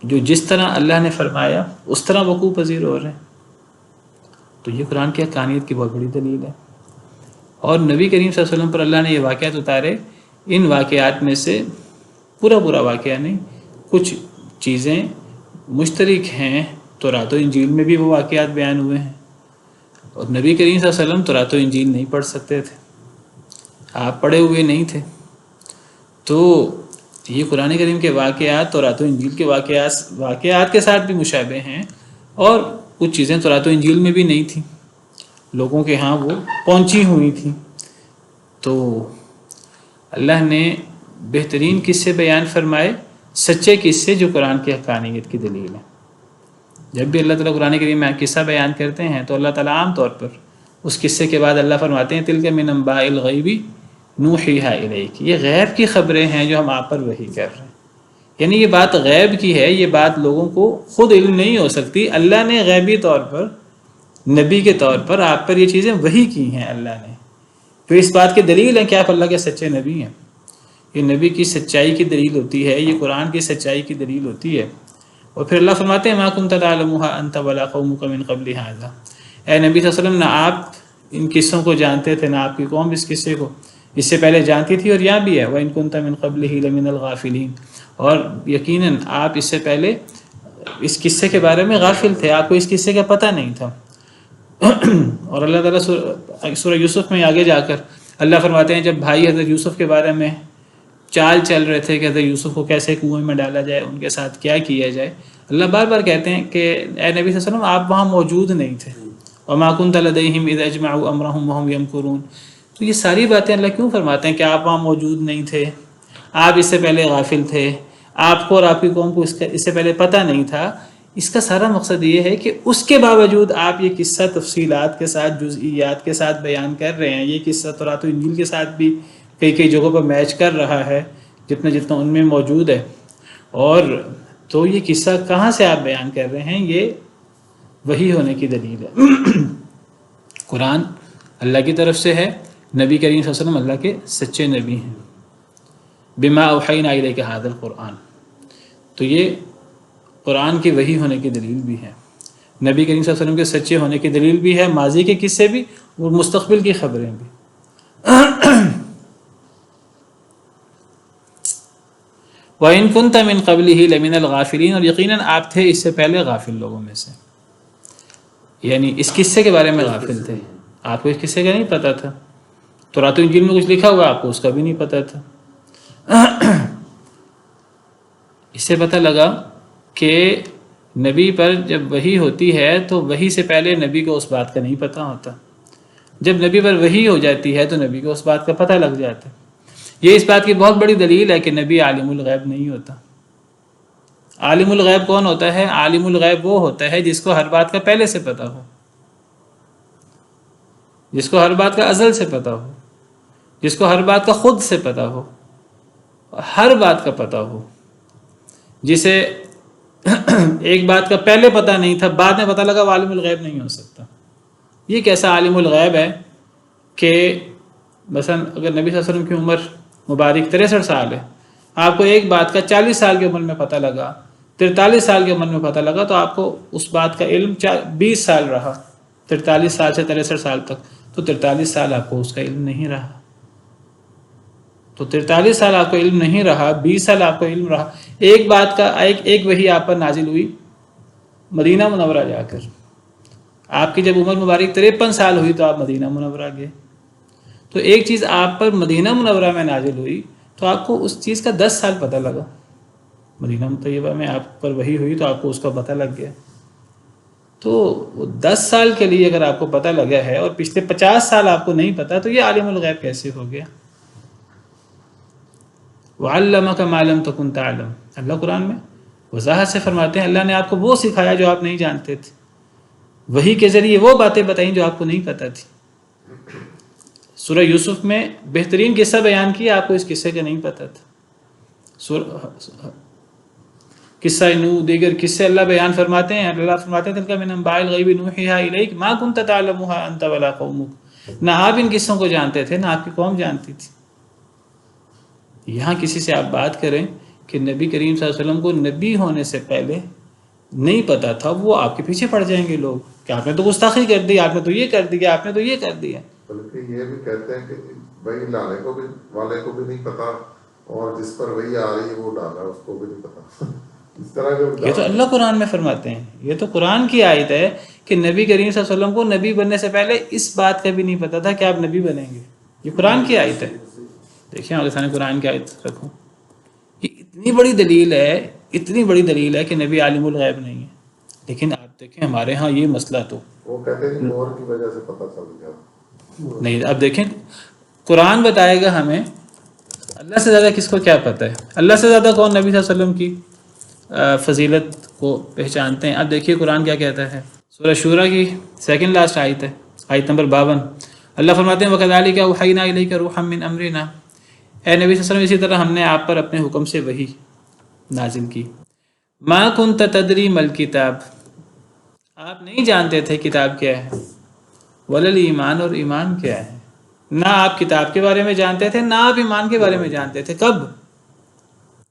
جو جس طرح اللہ نے فرمایا اس طرح وقوع پذیر ہو رہے ہیں. تو یہ قرآن کی حقانیت کی بہت بڑی دلیل ہے. اور نبی کریم صلی اللہ علیہ وسلم پر اللہ نے یہ واقعات اتارے. ان واقعات میں سے پورا واقعہ نہیں، کچھ چیزیں مشترک ہیں. تورات و انجیل میں بھی وہ واقعات بیان ہوئے ہیں، اور نبی کریم صلی اللہ علیہ وسلم تورات و انجیل نہیں پڑھ سکتے تھے، آپ پڑھے ہوئے نہیں تھے. تو یہ قرآن کریم کے واقعات تورات و انجیل کے واقعات کے ساتھ بھی مشابہ ہیں، اور کچھ چیزیں تورات و انجیل میں بھی نہیں تھیں، لوگوں کے ہاں وہ پہنچی ہوئی تھیں. تو اللہ نے بہترین قصے بیان فرمائے، سچے قصے جو قرآن کی حقانیت کی دلیل ہے. جب بھی اللہ تعالیٰ قرآن کریم میں قصہ بیان کرتے ہیں تو اللہ تعالیٰ عام طور پر اس قصے کے بعد اللہ فرماتے ہیں تلک من انباء الغیب نوحیہا الیک، یہ غیب کی خبریں ہیں جو ہم آپ پر وحی کر رہے ہیں. یعنی یہ بات غیب کی ہے، یہ بات لوگوں کو خود علم نہیں ہو سکتی. اللہ نے غیبی طور پر، نبی کے طور پر آپ پر یہ چیزیں وحی کی ہیں اللہ نے. تو اس بات کی دلیل ہے کہ آپ اللہ کے سچے نبی ہیں. یہ نبی کی سچائی کی دلیل ہوتی ہے، یہ قرآن کی سچائی کی دلیل ہوتی ہے. اور پھر اللہ فرماتے ہیں ما کنت تعلمها انت ولا قومك من قبل هذا، اے نبی صلی اللہ علیہ وسلم نہ آپ ان قصوں کو جانتے تھے نہ آپ کی قوم اس قصے کو اس سے پہلے جانتی تھی. اور یہاں بھی ہے وَإِن كُنْتَ مِن قَبْلِهِ لَمِنَ الْغَافِلِينَ، اور یقیناً آپ اس سے پہلے اس قصے کے بارے میں غافل تھے، آپ کو اس قصے کا پتہ نہیں تھا. اور اللہ تعالیٰ سورہ یوسف میں آگے جا کر اللہ فرماتے ہیں جب بھائی حضرت یوسف کے بارے میں چال چل رہے تھے کہ حضرت یوسف کو کیسے کنویں میں ڈالا جائے، ان کے ساتھ کیا کیا جائے، اللہ بار بار کہتے ہیں کہ اے نبی صلی اللہ علیہ وسلم آپ وہاں موجود نہیں تھے. وَمَا كُنْتَ لَدَيْهِمْ إِذْ أَجْمَعُوا أَمْرَهُمْ وَهُمْ يَمْكُرُونَ. تو یہ ساری باتیں اللہ کیوں فرماتے ہیں کہ آپ وہاں موجود نہیں تھے، آپ اس سے پہلے غافل تھے، آپ کو اور آپ کی قوم کو اس سے پہلے پتہ نہیں تھا. اس کا سارا مقصد یہ ہے کہ اس کے باوجود آپ یہ قصہ تفصیلات کے ساتھ، جزئیات کے ساتھ بیان کر رہے ہیں. یہ قصہ تورات و انجیل کے ساتھ بھی کئی جگہوں پر میچ کر رہا ہے جتنا ان میں موجود ہے. اور تو یہ قصہ کہاں سے آپ بیان کر رہے ہیں، یہ وحی ہونے کی دلیل ہے. قرآن اللہ کی طرف سے ہے، نبی کریم صلی اللہ علیہ وسلم اللہ کے سچے نبی ہیں. بما اوحینا الیک ھذا القرآن، تو یہ قرآن کی وحی ہونے کی دلیل بھی ہے، نبی کریم صلی اللہ علیہ وسلم کے سچے ہونے کی دلیل بھی ہے، ماضی کے قصے بھی اور مستقبل کی خبریں بھی. وَإِن كُنْتَ مِن قَبْلِهِ لَمِنَ الْغَافِلِينَ، اور یقیناً آپ تھے اس سے پہلے غافل لوگوں میں سے، یعنی اس قصے کے بارے میں غافل تھے، آپ کو اس قصے کا نہیں پتہ تھا. تورات و انجیل میں کچھ لکھا ہوا، آپ کو اس کا بھی نہیں پتہ تھا. اس سے پتہ لگا کہ نبی پر جب وحی ہوتی ہے تو وحی سے پہلے نبی کو اس بات کا نہیں پتہ ہوتا، جب نبی پر وحی ہو جاتی ہے تو نبی کو اس بات کا پتہ لگ جاتا ہے. یہ اس بات کی بہت بڑی دلیل ہے کہ نبی عالم الغیب نہیں ہوتا. عالم الغیب کون ہوتا ہے؟ عالم الغیب وہ ہوتا ہے جس کو ہر بات کا پہلے سے پتہ ہو، جس کو ہر بات کا ازل سے پتہ ہو، جس کو ہر بات کا خود سے پتہ ہو، ہر بات کا پتہ ہو. جسے ایک بات کا پہلے پتہ نہیں تھا، بعد میں پتہ لگا، وہ عالم الغیب نہیں ہو سکتا. یہ کیسا عالم الغیب ہے کہ مثلا اگر نبی صلی اللہ علیہ وسلم کی عمر مبارک 63 سال ہے، آپ کو ایک بات کا 40 سال کی عمر میں پتہ لگا، 43 سال کی عمر میں پتہ لگا، تو آپ کو اس بات کا علم 20 سال رہا، 43 سال سے 63 سال تک، تو 43 سال آپ کو اس کا علم نہیں رہا. تو 43 سال آپ کو علم نہیں رہا، 20 سال آپ کو علم رہا. ایک بات کا ایک وحی آپ پر نازل ہوئی مدینہ منورہ جا کر. آپ کی جب عمر مبارک 53 سال ہوئی تو آپ مدینہ منورہ گئے. تو ایک چیز آپ پر مدینہ منورہ میں نازل ہوئی تو آپ کو اس چیز کا 10 سال پتہ لگا. مدینہ طیبہ میں آپ پر وحی ہوئی تو آپ کو اس کا پتہ لگ گیا. تو 10 سال کے لیے اگر آپ کو پتہ لگا ہے اور پچھلے 50 سال آپ کو نہیں پتہ، تو یہ عالم الغیب کیسے ہو گیا؟ وَعَلَّمَكَ مَا لَمْ تَكُنْ تَعْلَمُ، اللہ قرآن میں وضاحت سے فرماتے ہیں اللہ نے آپ کو وہ سکھایا جو آپ نہیں جانتے تھے، وحی کے ذریعے وہ باتیں بتائیں جو آپ کو نہیں پتہ تھی. سورہ یوسف میں بہترین قصہ بیان کیا، آپ کو اس قصے کا نہیں پتہ تھا. قصہ نوح، دیگر قصے اللہ بیان فرماتے ہیں. اللہ فرماتے ہیں تِلْكَ مِنْ أَنْبَاءِ الْغَيْبِ نُوحِيهَا إِلَيْكَ مَا كُنْتَ تَعْلَمُهَا أَنْتَ وَلَا قَوْمُكَ، نہ آپ ان قصوں کو جانتے تھے نہ آپ کی قوم جانتی تھی. یہاں کسی سے آپ بات کریں کہ نبی کریم صلی اللہ علیہ وسلم کو نبی ہونے سے پہلے نہیں پتا تھا، وہ آپ کے پیچھے پڑ جائیں گے لوگ کہ آپ نے تو گستاخی کر دی، آپ نے تو یہ کر دیا، آپ نے تو یہ کر دیا. بلکہ یہ بھی کہتے ہیں کہ وہی لانے کو بھی والے کو بھی نہیں پتا، اور جس پر وہی آ رہی ہے وہ ڈالا اس کو بھی نہیں پتا. اس طرح جو یہ تو اللہ قرآن میں فرماتے ہیں، یہ تو قرآن کی آیت ہے کہ نبی کریم صلی اللہ علیہ وسلم کو نبی بننے سے پہلے اس بات کا بھی نہیں پتا تھا کہ آپ نبی بنیں گے. یہ قرآن کی آیت ہے. دیکھیں آگے سامنے قرآن کی آیت رکھو. یہ اتنی بڑی دلیل ہے، اتنی بڑی دلیل ہے کہ نبی عالم الغیب نہیں ہے. لیکن آپ دیکھیں ہمارے ہاں یہ مسئلہ تو وہ کہتے ہیں مور کی وجہ سے پتہ چل گیا نہیں. اب دیکھیں قرآن بتائے گا ہمیں اللہ سے زیادہ کس کو کیا پتہ ہے. اللہ سے زیادہ کون نبی صلی اللہ علیہ وسلم کی فضیلت کو پہچانتے ہیں. اب دیکھیے قرآن کیا کہتا ہے. سورہ شورہ کی سیکنڈ لاسٹ آیت ہے، آیت نمبر 52. اللہ فرماتے ہیں وَكَذَلِكَ أَوْحَيْنَا إِلَيْكَ رُوحًا مِّنْ أَمْرِنَا، اے نبی صلی اللہ علیہ وسلم اسی طرح ہم نے آپ پر اپنے حکم سے وحی نازل کی. مَا كُنْتَ تَدْرِي مَا الْكِتَابُ، آپ نہیں جانتے تھے کتاب کیا ہے، وَلَا الْإِيمَانُ، اور ایمان کیا ہے. نہ آپ کتاب کے بارے میں جانتے تھے، نہ آپ ایمان کے بارے میں جانتے تھے. کب؟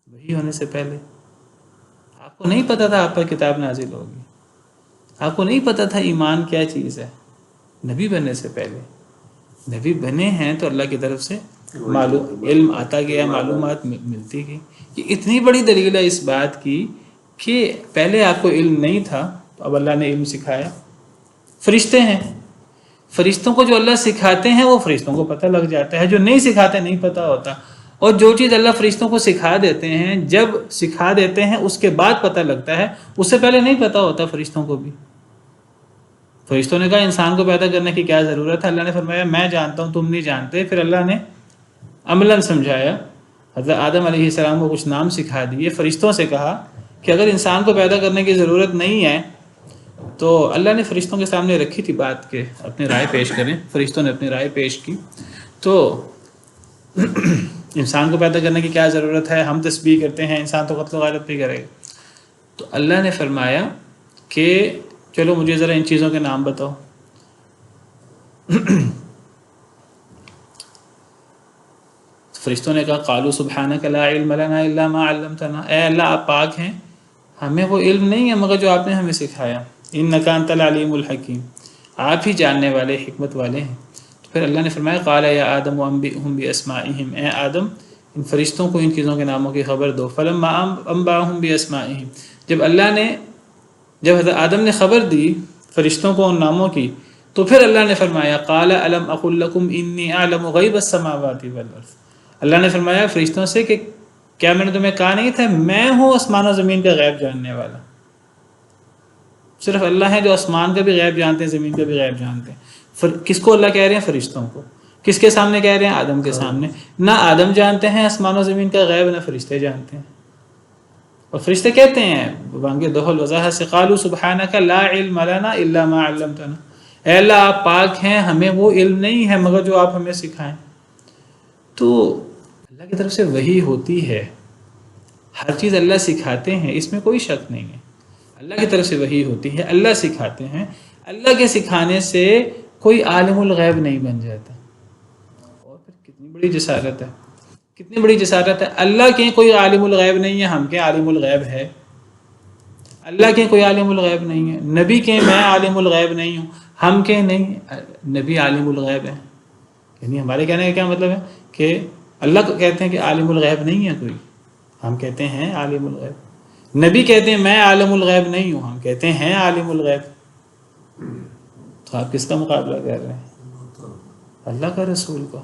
وحی ہونے سے پہلے. آپ کو نہیں پتا تھا آپ پر کتاب نازل ہوگی، آپ کو نہیں پتا تھا ایمان کیا چیز ہے. نبی بننے سے پہلے. نبی بنے ہیں تو اللہ کی طرف سے علم آتا گیا، معلومات ملتی گئی. یہ اتنی بڑی دلیل ہے اس بات کی کہ پہلے آپ کو علم نہیں تھا تو اب اللہ نے علم سکھایا. فرشتے ہیں، فرشتوں کو جو اللہ سکھاتے ہیں وہ فرشتوں کو پتہ لگ جاتا ہے، جو نہیں سکھاتے نہیں پتہ ہوتا. اور جو چیز اللہ فرشتوں کو سکھا دیتے ہیں، جب سکھا دیتے ہیں اس کے بعد پتہ لگتا ہے، اس سے پہلے نہیں پتہ ہوتا فرشتوں کو بھی. فرشتوں نے کہا انسان کو پیدا کرنے کی کیا ضرورت ہے، اللہ نے فرمایا میں جانتا ہوں تم نہیں جانتے. پھر اللہ نے عملاً سمجھایا. حضرت آدم علیہ السلام کو کچھ نام سکھا دیے. فرشتوں سے کہا کہ اگر انسان کو پیدا کرنے کی ضرورت نہیں ہے تو اللہ نے فرشتوں کے سامنے رکھی تھی بات کہ اپنی رائے پیش کریں. فرشتوں نے اپنی رائے پیش کی تو انسان کو پیدا کرنے کی کیا ضرورت ہے، ہم تسبیح کرتے ہیں، انسان تو قتل و غارت بھی کرے گا. تو اللہ نے فرمایا کہ چلو مجھے ذرا ان چیزوں کے نام بتاؤ. فرشتوں نے کہا قالوا سبحانک لا علم لنا الا ما علمتنا، اے اللہ آپ پاک ہیں، ہمیں وہ علم نہیں ہے مگر جو آپ نے ہمیں سکھایا، انک انت العلیم الحکیم، آپ ہی جاننے والے حکمت والے ہیں۔ تو پھر اللہ نے فرمایا قال یا آدم انبئہم باسمائہم، اے آدم ان فرشتوں کو ان چیزوں کے ناموں کی خبر دو۔ فلما انبأہم باسمائہم، جب حضرت آدم نے خبر دی فرشتوں کو ان ناموں کی، تو پھر اللہ نے فرمایا قال الم اقل لکم انی اعلم غیب السماوات والارض، اللہ نے فرمایا فرشتوں سے کہ کیا میں نے تمہیں کہا نہیں تھا میں ہوں آسمان و زمین کا غیب جاننے والا۔ صرف اللہ ہے جو آسمان کا بھی غیب جانتے ہیں، زمین کا بھی غیب جانتے ہیں۔ کس کو اللہ کہہ رہے ہیں؟ فرشتوں کو۔ کس کے سامنے کہہ رہے ہیں؟ آدم کے سامنے۔ نہ آدم جانتے ہیں آسمان و زمین کا غیب، نہ فرشتے جانتے ہیں۔ اور فرشتے کہتے ہیں بانگ دہل وضاحت سے قالوا سبحانک لا علم لنا الا ما علمتنا، اے اللہ آپ پاک ہیں، ہمیں وہ علم نہیں ہے مگر جو آپ ہمیں سکھائیں۔ تو اللہ کی طرف سے وحی ہوتی ہے، ہر چیز اللہ سکھاتے ہیں، اس میں کوئی شک نہیں ہے۔ اللہ کی طرف سے وحی ہوتی ہے، اللہ سکھاتے ہیں، اللہ کے سکھانے سے کوئی عالم الغیب نہیں بن جاتا۔ اور پھر کتنی بڑی جسارت ہے، کتنی بڑی جسارت ہے۔ اللہ کے کوئی عالم الغیب نہیں ہے، ہم کے عالم الغیب ہے۔ اللہ کے کوئی عالم الغیب نہیں ہے، نبی کے میں عالم الغیب نہیں ہوں، ہم کے نہیں، نبی عالم الغیب ہے۔ یعنی ہمارے کہنے کا کیا مطلب ہے کہ اللہ کو کہتے ہیں کہ عالم الغیب نہیں ہے کوئی، ہم کہتے ہیں عالم الغیب۔ نبی کہتے ہیں میں عالم الغیب نہیں ہوں، ہم کہتے ہیں عالم الغیب۔ تو آپ کس کا مقابلہ کر رہے ہیں؟ اللہ کا رسول کا۔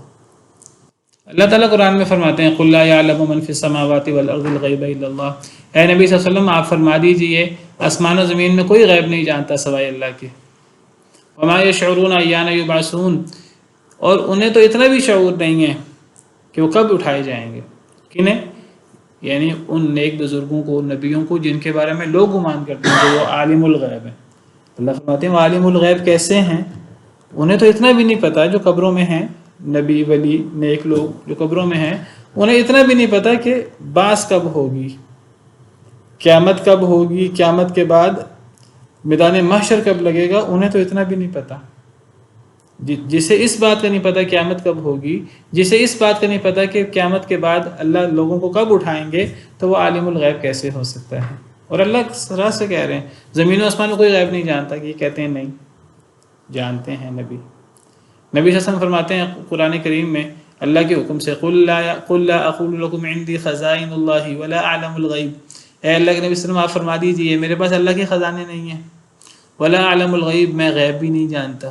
اللہ تعالیٰ قرآن میں فرماتے ہیں قل لا یعلم من فی السماوات والارض الغیب الا اللہ، اے نبی صلی اللہ علیہ وسلم آپ فرما دیجئے آسمان و زمین میں کوئی غیب نہیں جانتا سوائے اللہ کے۔ وما یشعرون ایان یبعثون، اور انہیں تو اتنا بھی شعور نہیں ہے کہ وہ کب اٹھائے جائیں گے۔ کنہیں؟ یعنی ان نیک بزرگوں کو، نبیوں کو جن کے بارے میں لوگ گمان کرتے ہیں کہ وہ عالم الغیب ہیں۔ اللہ فرماتے ہیں وہ عالم الغیب کیسے ہیں؟ انہیں تو اتنا بھی نہیں پتا جو قبروں میں ہیں، نبی ولی نیک لوگ جو قبروں میں ہیں انہیں اتنا بھی نہیں پتا کہ بعث کب ہوگی، قیامت کب ہوگی، قیامت کے بعد میدان محشر کب لگے گا، انہیں تو اتنا بھی نہیں پتا۔ جسے اس بات کا نہیں پتا قیامت کب ہوگی، جسے اس بات کا نہیں پتا کہ قیامت کے بعد اللہ لوگوں کو کب اٹھائیں گے، تو وہ عالم الغیب کیسے ہو سکتا ہے؟ اور اللہ سراحت سے کہہ رہے ہیں زمین و آسمان میں کوئی غیب نہیں جانتا، کہ یہ کہتے ہیں نہیں جانتے ہیں۔ نبی صلی اللہ علیہ وسلم فرماتے ہیں قرآن کریم میں اللہ کے حکم سے قل لا اقول لکم عندی خزائن اللہ ولا اعلم الغیب، اے اللہ کے نبی صلی اللہ علیہ وسلم آپ فرما دیجئے میرے پاس اللہ کے خزانے نہیں ہیں، ولا اعلم الغیب میں غیب بھی نہیں جانتا،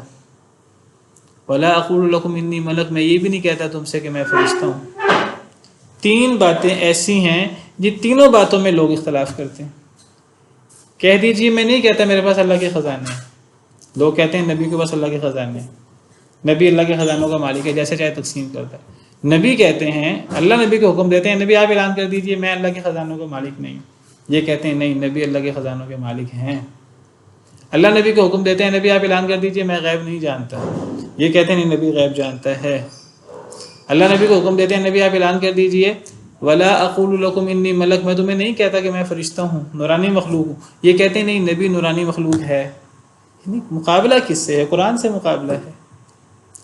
ولا اقول لکم انی ملک میں یہ بھی نہیں کہتا تم سے کہ میں فرشتہ ہوں۔ تین باتیں ایسی ہیں جن تینوں باتوں میں لوگ اختلاف کرتے ہیں۔ کہہ دیجئے میں نہیں کہتا میرے پاس اللہ کے خزانے ہیں، لوگ کہتے ہیں نبی کے پاس اللہ کے خزانے ہیں، نبی اللہ کے خزانوں کا مالک ہے، جیسے چاہے تقسیم کرتا ہے۔ نبی کہتے ہیں اللہ نبی کو حکم دیتے ہیں نبی آپ اعلان کر دیجئے میں اللہ کے خزانوں کا مالک نہیں، یہ کہتے ہیں نہیں نبی اللہ کے خزانوں کے مالک ہیں۔ اللہ نبی کو حکم دیتے ہیں نبی آپ اعلان کر دیجئے میں غیب نہیں جانتا، یہ کہتے ہیں نہیں نبی غیب جانتا ہے۔ اللہ نبی کو حکم دیتے ہیں نبی آپ اعلان کر دیجئے ولا اقول لکم انی ملک، میں تمہیں نہیں کہتا کہ میں فرشتہ ہوں، نورانی مخلوق ہوں، یہ کہتے ہیں نہیں نبی نورانی مخلوق ہے۔ یعنی مقابلہ کس سے ہے؟ قرآن سے مقابلہ ہے،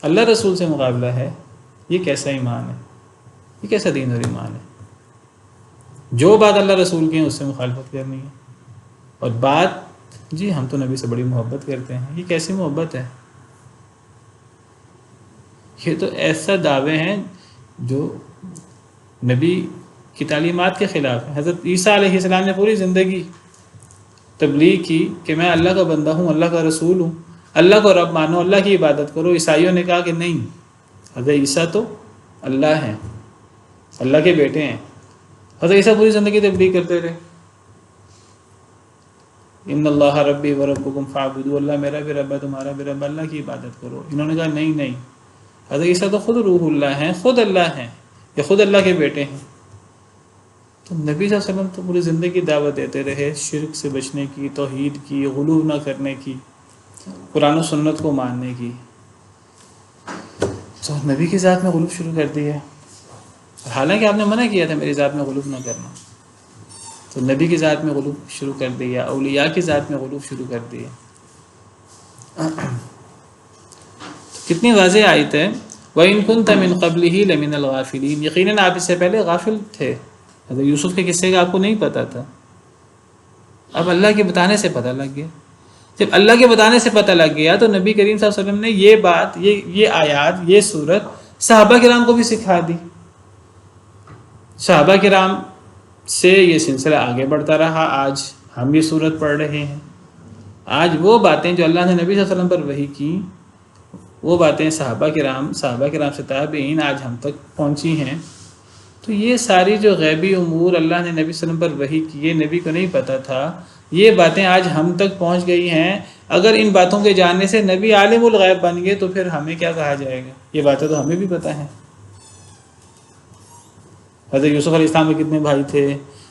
اللہ رسول سے مقابلہ ہے۔ یہ کیسا ایمان ہے؟ یہ کیسا دین اور ایمان ہے؟ جو بات اللہ رسول کی ہے اس سے مخالفت کرنی ہے، اور بات جی ہم تو نبی سے بڑی محبت کرتے ہیں، یہ کیسی محبت ہے؟ یہ تو ایسا دعوے ہیں جو نبی کی تعلیمات کے خلاف ہے۔ حضرت عیسیٰ علیہ السلام نے پوری زندگی تبلیغ کی کہ میں اللہ کا بندہ ہوں، اللہ کا رسول ہوں، اللہ کو رب مانو، اللہ کی عبادت کرو۔ عیسائیوں نے کہا کہ نہیں، حضرت عیسیٰ تو اللہ ہیں، اللہ کے بیٹے ہیں۔ حضرت عیسیٰ پوری زندگی تبلیغ کرتے رہے، ان اللہ ربی و ربکم فاعبدوا، اللہ میرا بھی رب ہے تمہارا بھی رب، اللہ کی عبادت کرو۔ انہوں نے کہا نہیں، حضرت عیسیٰ تو خود روح اللہ ہیں، خود اللہ ہیں، یہ خود اللہ کے بیٹے ہیں۔ تو نبی صلی اللہ علیہ وسلم تو پوری زندگی دعوت دیتے رہے شرک سے بچنے کی، توحید کی، غلو نہ کرنے کی، قرآن و سنت کو ماننے کی۔ تو نبی کی ذات میں غلو شروع کر دی ہے، حالانکہ آپ نے منع کیا تھا میری ذات میں غلو نہ کرنا، تو نبی کی ذات میں غلو شروع کر دیا، اولیاء کی ذات میں غلو شروع کر دیا۔ کتنی واضح آیت ہے، وَإِن كُنْتَ مِن قَبْلِهِ لَمِنَ الْغَافِلِينَ، یقیناً آپ اس سے پہلے غافل تھے، حضرت یوسف کے قصے کا آپ کو نہیں پتہ تھا، اب اللہ کے بتانے سے پتہ لگ گیا۔ جب اللہ کے بتانے سے پتہ لگ گیا تو نبی کریم صلی اللہ علیہ وسلم نے یہ بات، یہ آیات، یہ صورت صحابہ کرام کو بھی سکھا دی۔ صحابہ کرام سے یہ سلسلہ آگے بڑھتا رہا، آج ہم یہ صورت پڑھ رہے ہیں۔ آج وہ باتیں جو اللہ نے نبی صلی اللہ علیہ وسلم پر وحی کی، وہ باتیں صحابہ کرام سے تابعین آج ہم تک پہنچی ہیں۔ تو یہ ساری جو غیبی امور اللہ نے نبی صلی اللہ علیہ وسلم پر وحی کیے، نبی کو نہیں پتہ تھا، یہ باتیں آج ہم تک پہنچ گئی ہیں۔ اگر ان باتوں کے جاننے سے نبی عالم الغیب بن گئے تو پھر ہمیں کیا کہا جائے گا؟ یہ باتیں تو ہمیں بھی پتہ ہیں۔ حضرت یوسف علیہ السلام کے کتنے بھائی تھے،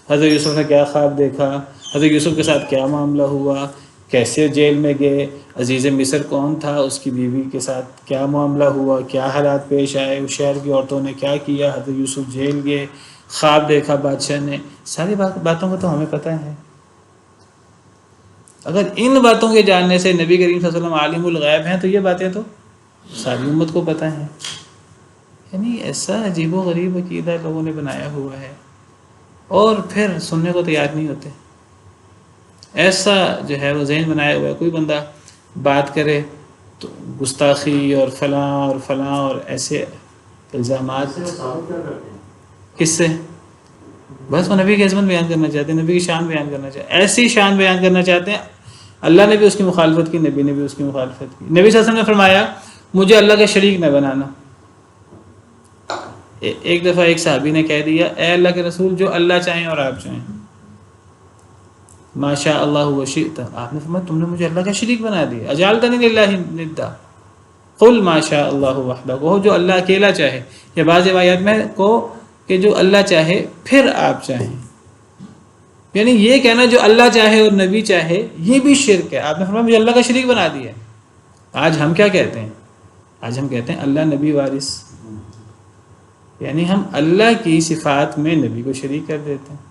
حضرت یوسف نے کیا خواب دیکھا، حضرت یوسف کے ساتھ کیا معاملہ ہوا، کیسے جیل میں گئے، عزیز مصر کون تھا، اس کی بیوی کے ساتھ کیا معاملہ ہوا، کیا حالات پیش آئے، اس شہر کی عورتوں نے کیا کیا، حضرت یوسف جیل گئے، خواب دیکھا بادشاہ نے، ساری باتوں کا تو ہمیں پتہ ہے۔ اگر ان باتوں کے جاننے سے نبی کریم صلی اللہ علیہ وسلم عالم الغیب ہیں تو یہ باتیں تو ساری امت کو پتہ ہیں۔ یعنی ایسا عجیب و غریب عقیدہ لوگوں نے بنایا ہوا ہے اور پھر سننے کو تیار نہیں ہوتے۔ ایسا جو ہے وہ ذہن بنایا ہوا ہے، کوئی بندہ بات کرے تو گستاخی اور فلاں اور ایسے الزامات۔ کس سے؟ بس وہ نبی کی عظمت بیان کرنا چاہتے ہیں، نبی کی شان بیان کرنا چاہتے ہیں، ایسی شان بیان کرنا چاہتے ہیں۔ اللہ نے بھی اس کی مخالفت کی، نبی نے بھی اس کی مخالفت کی۔ نبی صلی اللہ علیہ وسلم نے فرمایا مجھے اللہ کا شریک نہ بنانا۔ ایک دفعہ ایک صحابی نے کہہ دیا اے اللہ کے رسول، جو اللہ چاہیں اور آپ چاہیں، ما شاء اللہ و شئت، آپ نے فرمایا تم نے مجھے اللہ کا شریک بنا دیا، اجعلتنی للہ ندا، قل ما شاء اللہ وحدہ، کہو جو اللہ اکیلا چاہے، یا بعض روایات میں کہو کہ جو اللہ چاہے پھر آپ چاہیں۔ یعنی یہ کہنا جو اللہ چاہے اور نبی چاہے یہ بھی شرک ہے۔ آپ نے فرمایا مجھے اللہ کا شریک بنا دیا۔ آج ہم کیا کہتے ہیں؟ آج ہم کہتے ہیں اللہ نبی وارث، یعنی ہم اللہ کی صفات میں نبی کو شریک کر دیتے ہیں۔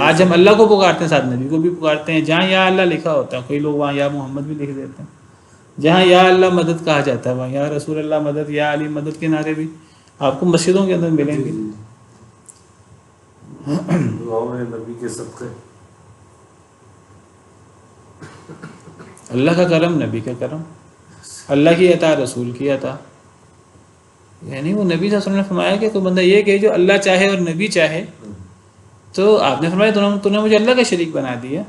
آج ہم اللہ کو پکارتے ہیں، ساتھ نبی کو بھی پکارتے ہیں۔ جہاں یا اللہ لکھا ہوتا ہے، کوئی لوگ وہاں یا محمد بھی لکھ دیتے ہیں۔ جہاں یا اللہ مدد کہا جاتا ہے وہاں یا رسول اللہ مدد، یا علی مدد کے نعرے بھی آپ کو مسجدوں کے اندر ملیں گے۔ نبی کے صدقے اللہ کا کرم، نبی کا کرم، اللہ کی عطا، رسول کی عطا۔ یعنی وہ نبی صلی اللہ علیہ وسلم نے فرمایا کہ کوئی بندہ یہ کہ جو اللہ چاہے اور نبی چاہے، تو آپ نے فرمایا تم نے مجھے اللہ کا شریک بنا دیا۔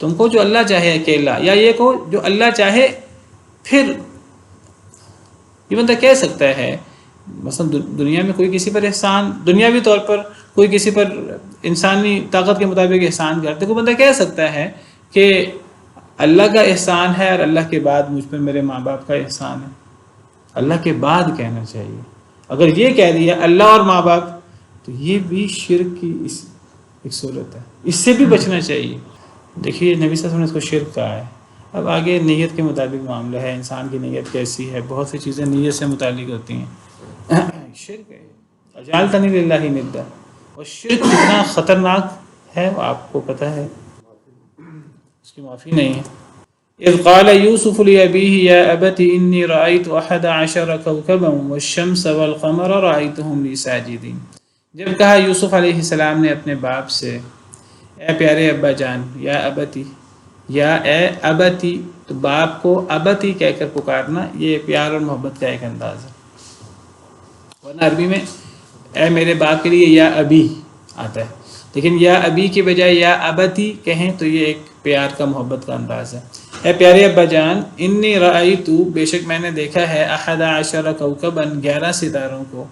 تم کو جو اللہ چاہے اکیلا، یا یہ کہو جو اللہ چاہے پھر۔ یہ بندہ کہہ سکتا ہے مثلا دنیا میں کوئی کسی پر احسان، دنیاوی طور پر کوئی کسی پر انسانی طاقت کے مطابق احسان کرتے، کوئی بندہ کہہ سکتا ہے کہ اللہ کا احسان ہے اور اللہ کے بعد مجھ پر میرے ماں باپ کا احسان ہے۔ اللہ کے بعد کہنا چاہیے۔ اگر یہ کہہ دیا اللہ اور ماں باپ تو یہ بھی شرک کی ایک صورت ہے، اس سے بھی بچنا چاہیے۔ دیکھیے نبی صلی اللہ علیہ وسلم نے اس کو شرک کہا ہے۔ اب آگے نیت کے مطابق معاملہ ہے، انسان کی نیت کیسی ہے، بہت سی چیزیں نیت سے متعلق ہوتی ہیں۔ شرک ہے اجعلتنی للہ ندا، اور شرک کتنا خطرناک ہے وہ آپ کو پتہ ہے، اس کی معافی نہیں ہے۔ اذ قال یوسف لأبیہ یا ابت انی رأیت 11 کوکبا والشمس والقمر رأیتهم لی ساجدین۔ جب کہا یوسف علیہ السلام نے اپنے باپ سے اے پیارے ابا جان، یا ابتی، یا اے ابتی، تو باپ کو ابتی کہہ کر پکارنا یہ پیار اور محبت کا ایک انداز ہے۔ ورنہ عربی میں اے میرے باپ کے لیے یا ابی آتا ہے، لیکن یا ابی کے بجائے یا ابتی کہیں تو یہ ایک پیار کا، محبت کا انداز ہے۔ اے پیارے ابا جان، انی رأیتو، بے شک میں نے دیکھا ہے 11 کوکبا، 11 ستاروں کو،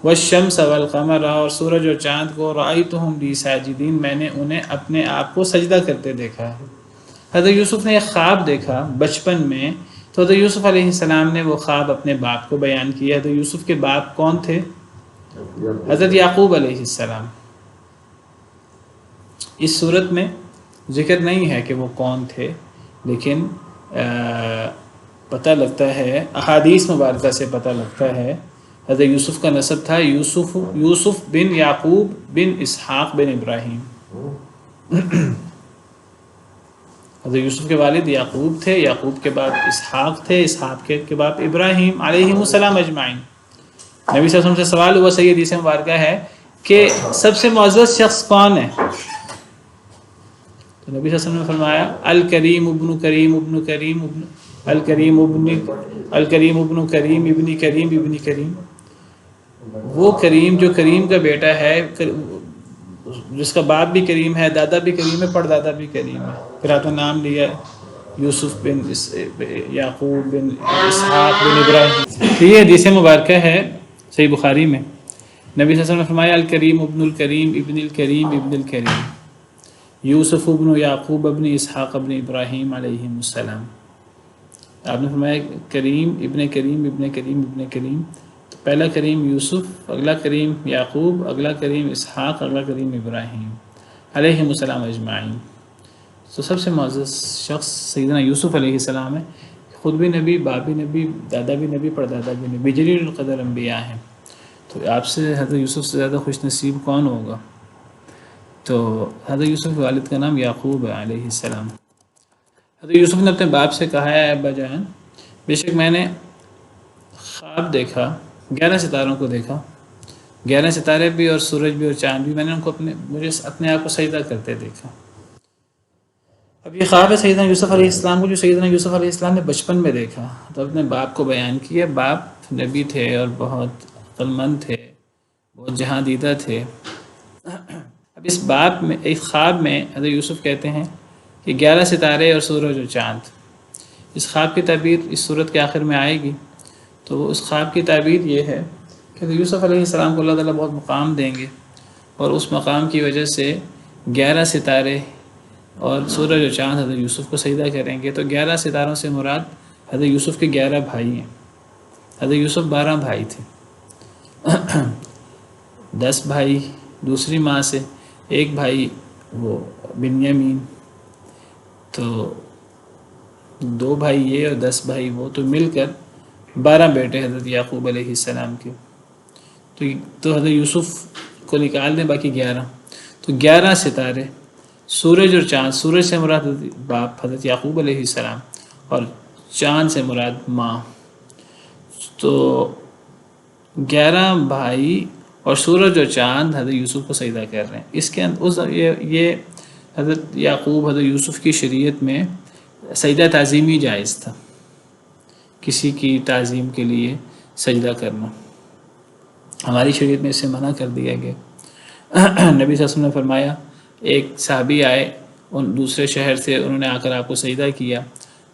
والشمس والقمر، اور سورج اور چاند کو، رأیتہم لی ساجدین، میں نے انہیں اپنے آپ کو سجدہ کرتے دیکھا ہے۔ حضرت یوسف نے ایک خواب دیکھا بچپن میں، تو حضرت یوسف علیہ السلام نے وہ خواب اپنے باپ کو بیان کیا۔ حضرت یوسف کے باپ کون تھے؟ حضرت یعقوب علیہ السلام۔ اس صورت میں ذکر نہیں ہے کہ وہ کون تھے، لیکن پتہ لگتا ہے، احادیث مبارکہ سے پتہ لگتا ہے حضرت یوسف کا نسب تھا یوسف بن یعقوب بن اسحاق بن ابراہیم۔ حضرت یوسف کے والد یعقوب تھے، یعقوب کے بعد اسحاق تھے، اسحاق کے بعد ابراہیم علیہ السلام اجمعین۔ نبی صلی اللہ علیہ وسلم سے سوال ہوا، صحیح حدیث مبارکہ ہے کہ سب سے معزز شخص کون ہے؟ تو نبی صلی اللہ علیہ وسلم نے فرمایا الکریم ابن کریم ابن کریم ابن الکریم ابن کریم ابن کریم ابن کریم، وہ کریم جو کریم کا بیٹا ہے، جس کا باپ بھی کریم ہے، دادا بھی کریم ہے، پردادا بھی کریم ہے۔ پھر آپ نے نام لیا یوسف بن یعقوب بن اسحاق بن ابراہیم۔ یہ حدیث مبارکہ ہے صحیح بخاری میں، نبی صلی اللہ علیہ وسلم نے فرمایا الکریم ابن الکریم ابن الکریم ابن الکریم، یوسف ابن یعقوب ابن اسحاق ابن ابراہیم علیہ السلام۔ آپ نے فرمایا کریم ابن کریم ابن کریم ابن کریم، تو پہلا کریم یوسف، اگلا کریم یعقوب، اگلا کریم اسحاق، اگلا کریم ابراہیم علیہ السلام اجمعین۔ تو سب سے معزز شخص سیدنا یوسف علیہ السلام ہے، خود بھی نبی، باپ بھی نبی، دادا بھی نبی، پردادا بھی نبی، جلیل القدر انبیاء ہیں۔ تو آپ سے حضرت یوسف سے زیادہ خوش نصیب کون ہوگا؟ تو حضرت یوسف کے والد کا نام یعقوب ہے علیہ السلام۔ حضرت یوسف نے اپنے باپ سے کہا ہے ابا جان، بے شک میں نے خواب دیکھا، 11 ستاروں کو دیکھا، 11 ستارے بھی اور سورج بھی اور چاند بھی، میں نے ان کو مجھے اپنے آپ کو سجدہ کرتے دیکھا۔ اب یہ خواب ہے سیدنا یوسف علیہ السلام کو، جو سیدنا یوسف علیہ السلام نے بچپن میں دیکھا، تو اپنے باپ کو بیان کیا۔ باپ نبی تھے اور بہت عقل مند تھے، بہت جہاں دیدہ تھے۔ اب اس باپ میں، ایک خواب میں حضرت یوسف کہتے ہیں کہ 11 ستارے اور سورج اور چاند، اس خواب کی تعبیر اس صورت کے آخر میں آئے گی۔ تو اس خواب کی تعبیر یہ ہے کہ حضرت یوسف علیہ السلام کو اللہ تعالیٰ بہت مقام دیں گے، اور اس مقام کی وجہ سے 11 ستارے اور سورج اور چاند حضرت یوسف کو سجدہ کریں گے۔ تو 11 ستاروں سے مراد حضرت یوسف کے 11 بھائی ہیں۔ حضرت یوسف 12 بھائی تھے، 10 بھائی دوسری ماں سے، ایک بھائی وہ بنیامین، تو 2 بھائی یہ اور 10 بھائی وہ، تو مل کر 12 بیٹے حضرت یعقوب علیہ السلام کے۔ تو حضرت یوسف کو نکال دیں باقی 11، تو 11 ستارے، سورج اور چاند، سورج سے مراد باپ حضرت یعقوب علیہ السلام اور چاند سے مراد ماں، تو 11 بھائی اور سورج اور چاند حضرت یوسف کو سجدہ کر رہے ہیں۔ اس کے یہ حضرت یعقوب، حضرت یوسف کی شریعت میں سجدہ تعظیمی جائز تھا، کسی کی تعظیم کے لیے سجدہ کرنا۔ ہماری شریعت میں اسے منع کر دیا گیا۔ نبی صلی اللہ علیہ وسلم نے فرمایا، ایک صحابی آئے ان دوسرے شہر سے، انہوں نے آ کر آپ کو سجدہ کیا،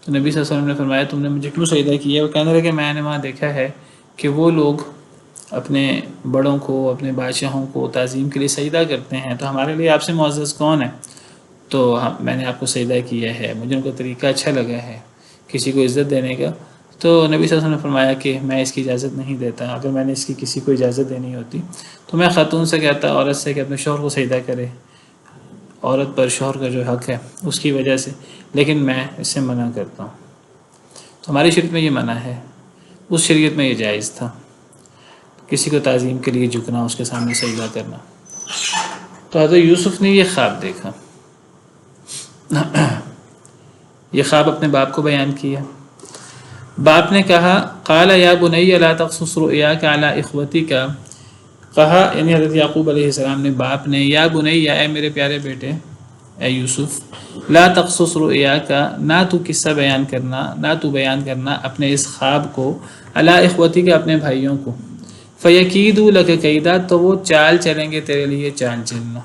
تو نبی صلی اللہ علیہ وسلم نے فرمایا تم نے مجھے کیوں سجدہ کیا؟ وہ کہنے لگے میں نے وہاں دیکھا ہے کہ وہ لوگ اپنے بڑوں کو، اپنے بادشاہوں کو تعظیم کے لیے سجدہ کرتے ہیں، تو ہمارے لیے آپ سے معزز کون ہے؟ تو میں نے آپ کو سجدہ کیا ہے، مجھے ان کا طریقہ اچھا لگا ہے کسی کو عزت دینے کا۔ تو نبی صلی اللہ علیہ وسلم نے فرمایا کہ میں اس کی اجازت نہیں دیتا، اگر میں نے اس کی کسی کو اجازت دینی ہوتی تو میں خاتون سے کہتا، عورت سے، کہ اپنے شوہر کو سجدہ کرے، عورت پر شوہر کا جو حق ہے اس کی وجہ سے، لیکن میں اس سے منع کرتا ہوں۔ تو ہماری شریعت میں یہ منع ہے، اس شریعت میں یہ جائز تھا، کسی کو تعظیم کے لیے جھکنا، اس کے سامنے سجدہ کرنا۔ تو حضرت یوسف نے یہ خواب دیکھا، یہ خواب اپنے باپ کو بیان کیا۔ باپ نے کہا قال یا بنی لا تقصص رؤیاک علی اخوتک، کہا یعنی حضرت یعقوب علیہ السلام نے، باپ نے، یا بنی، اے میرے پیارے بیٹے، اے یوسف، لا تقصص رؤیاک، نہ تو قصہ بیان کرنا، نہ تو بیان کرنا اپنے اس خواب کو، علی اخوتک، اپنے بھائیوں کو، فیکیدوا لک کیدا، تو وہ چال چلیں گے تیرے لیے چال چلنا،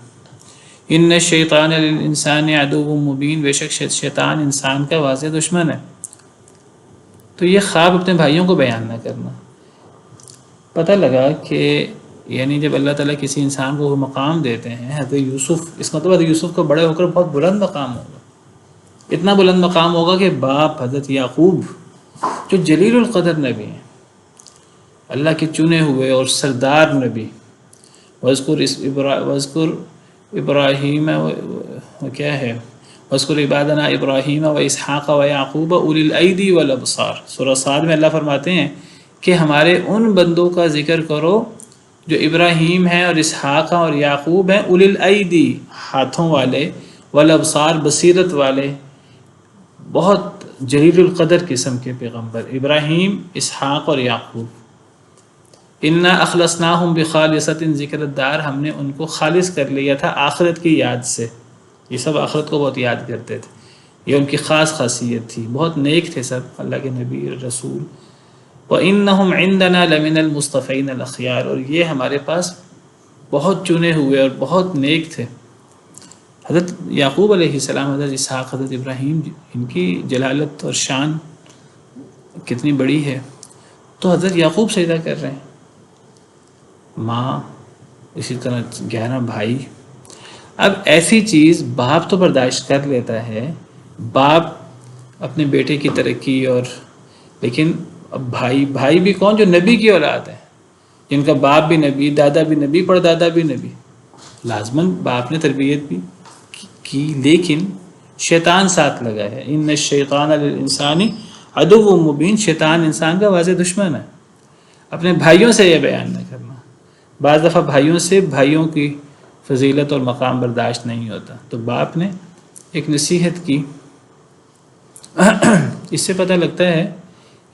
ان الشیطان للانسان عدو مبین، بے شک شیطان انسان کا واضح دشمن ہے۔ تو یہ خواب اپنے بھائیوں کو بیان نہ کرنا۔ پتہ لگا کہ یعنی جب اللہ تعالیٰ کسی انسان کو وہ مقام دیتے ہیں، حضرت یوسف، اس مطلب حضرت یوسف کو بڑے ہو کر بہت بلند مقام ہوگا، اتنا بلند مقام ہوگا کہ باپ حضرت یعقوب جو جلیل القدر نبی ہیں، اللہ کے چنے ہوئے اور سردار نبی، وَاذْكُرْ ابراہیم، کیا ہے، وَاذْكُرْ عِبَادَنَا ابراہیم وَإِسْحَاقَ وَيَعْقُوبَ أُولِي الْأَيْدِي وَالْأَبْصَارِ۔ سورہ صاد میں اللہ فرماتے ہیں کہ ہمارے ان بندوں کا ذکر کرو جو ابراہیم ہیں اور اسحاق اور یعقوب ہیں، اولی الایدی، ہاتھوں والے، والابصار، بصیرت والے، بہت جلیل القدر قسم کے پیغمبر ابراہیم، اسحاق اور یعقوب. انا اخلصناہم بخالصۃ ذکر الدار، ہم نے ان کو خالص کر لیا تھا آخرت کی یاد سے. یہ سب آخرت کو بہت یاد کرتے تھے، یہ ان کی خاص خاصیت تھی. بہت نیک تھے سب اللہ کے نبی اور رسول. وَإِنَّهُمْ عِنْدَنَا لَمِنَ الْمُصْطَفَيْنَ الْأَخْيَارِ، اور یہ ہمارے پاس بہت چنے ہوئے اور بہت نیک تھے. حضرت یعقوب علیہ السلام، حضرت اسحاق، حضرت ابراہیم، ان کی جلالت اور شان کتنی بڑی ہے. تو حضرت یعقوب سجدہ کر رہے ہیں، ماں، اسی طرح 11 بھائی. اب ایسی چیز باپ تو برداشت کر لیتا ہے، باپ اپنے بیٹے کی ترقی، اور لیکن اب بھائی بھی کون؟ جو نبی کی اولاد ہے، جن کا باپ بھی نبی، دادا بھی نبی، پردادا بھی نبی. لازماً باپ نے تربیت بھی کی، لیکن شیطان ساتھ لگا ہے. ان الشیطان للانسان عدو مبین، شیطان انسان کا واضح دشمن ہے. اپنے بھائیوں سے یہ بیان نہ کرنا. بعض دفعہ بھائیوں سے بھائیوں کی فضیلت اور مقام برداشت نہیں ہوتا. تو باپ نے ایک نصیحت کی. اس سے پتہ لگتا ہے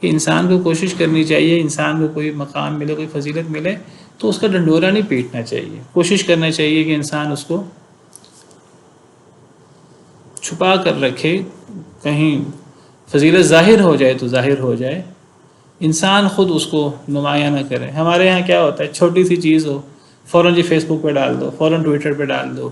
کہ انسان کو کوشش کرنی چاہیے، انسان کو کوئی مقام ملے، کوئی فضیلت ملے تو اس کا ڈنڈورا نہیں پیٹنا چاہیے. کوشش کرنا چاہیے کہ انسان اس کو چھپا کر رکھے. کہیں فضیلت ظاہر ہو جائے تو ظاہر ہو جائے، انسان خود اس کو نمایاں نہ کرے. ہمارے ہاں کیا ہوتا ہے، چھوٹی سی چیز ہو فوراً جی فیس بک پہ ڈال دو، فوراً ٹویٹر پہ ڈال دو،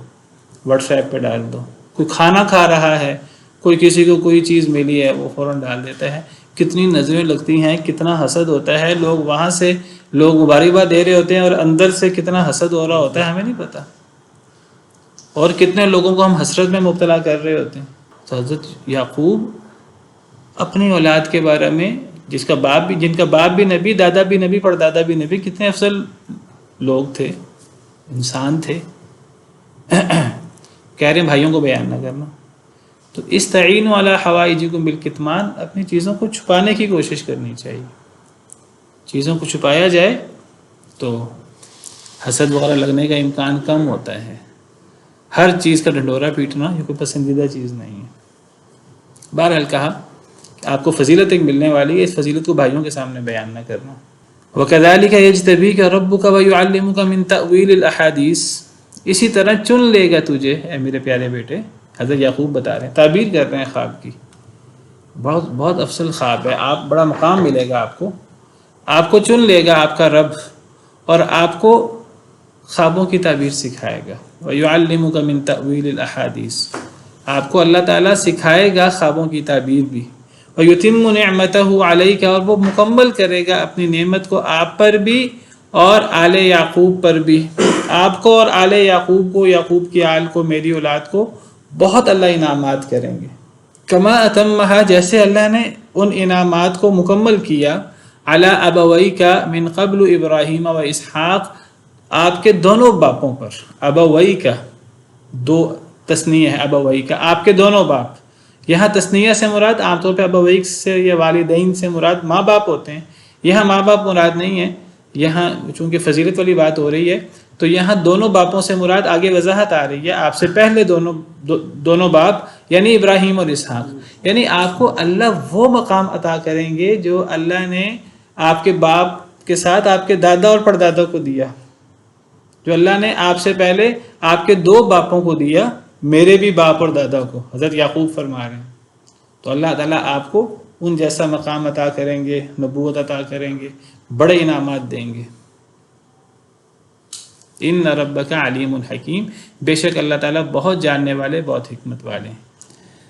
واٹس ایپ پہ ڈال دو. کوئی کھانا کھا رہا ہے، کوئی کسی کو کوئی چیز ملی ہے، وہ فوراً ڈال دیتا ہے. کتنی نظریں لگتی ہیں، کتنا حسد ہوتا ہے. لوگ وہاں سے لوگ مبارکباد دے رہے ہوتے ہیں اور اندر سے کتنا حسد ہو رہا ہوتا ہے ہمیں نہیں پتہ، اور کتنے لوگوں کو ہم حسرت میں مبتلا کر رہے ہوتے ہیں. تو حضرت یعقوب اپنی اولاد کے بارے میں، جن کا باپ بھی نبی، دادا بھی نبی، پردادا بھی نبی، کتنے افضل لوگ تھے، انسان تھے. کہہ رہے ہیں بھائیوں کو بیان نہ کرنا. تو استعینوا علی حوائجکم بالکتمان، اپنی چیزوں کو چھپانے کی کوشش کرنی چاہیے. چیزوں کو چھپایا جائے تو حسد وغیرہ لگنے کا امکان کم ہوتا ہے. ہر چیز کا ڈنڈورا پیٹنا یہ کوئی پسندیدہ چیز نہیں ہے. بہرحال کہا کہ آپ کو فضیلت ایک ملنے والی ہے، اس فضیلت کو بھائیوں کے سامنے بیان نہ کرنا. وَكَذَلِكَ يَجْتَبِيكَ رَبُّكَ وَيُعَلِّمُكَ مِن تَأْوِيلِ الْأَحَادِيثِ، اسی طرح چن لے گا تجھے اے میرے پیارے بیٹے. حضرت یعقوب بتا رہے ہیں، تعبیر کر رہے ہیں خواب کی. بہت افضل خواب ہے، آپ بڑا مقام ملے گا آپ کو چن لے گا آپ کا رب، اور آپ کو خوابوں کی تعبیر سکھائے گا. وَيُعَلِّمُكَ مِن تَأْوِيلِ الْأَحَادِيثِ، آپ کو اللہ تعالیٰ سکھائے گا خوابوں کی تعبیر بھی. وَيُتِمُّ نِعْمَتَهُ عَلَيْكَ، اور وہ مکمل کرے گا اپنی نعمت کو آپ پر بھی اور آل یعقوب پر بھی. آپ کو اور آل یعقوب کو، یعقوب کی آل کو، میری اولاد کو بہت اللہ انعامات کریں گے. کما اتمہا، جیسے اللہ نے ان انعامات کو مکمل کیا، علی ابویک من قبل ابراہیم و اسحاق، آپ کے دونوں باپوں پر. ابویک دو تثنیہ ہے، ابویک آپ کے دونوں باپ. یہاں تثنیہ سے مراد عام طور پہ ابویک سے یا والدین سے مراد ماں باپ ہوتے ہیں. یہاں ماں باپ مراد نہیں ہے، یہاں چونکہ فضیلت والی بات ہو رہی ہے تو یہاں دونوں باپوں سے مراد آگے وضاحت آ رہی ہے. آپ سے پہلے دونوں باپ یعنی ابراہیم اور اسحاق، یعنی آپ کو اللہ وہ مقام عطا کریں گے جو اللہ نے آپ کے باپ کے ساتھ آپ کے دادا اور پردادا کو دیا، جو اللہ نے آپ سے پہلے آپ کے 2 باپوں کو دیا، میرے بھی باپ اور دادا کو. حضرت یعقوب فرما رہے ہیں تو اللہ تعالیٰ آپ کو ان جیسا مقام عطا کریں گے، نبوت عطا کریں گے، بڑے انعامات دیں گے. ان ربک علیم حکیم، بے شک اللہ تعالیٰ بہت جاننے والے، بہت حکمت والے ہیں.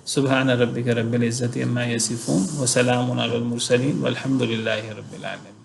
سبحان ربک رب العزت عما یصفون وسلام علی المرسلین والحمد للہ رب العالمین.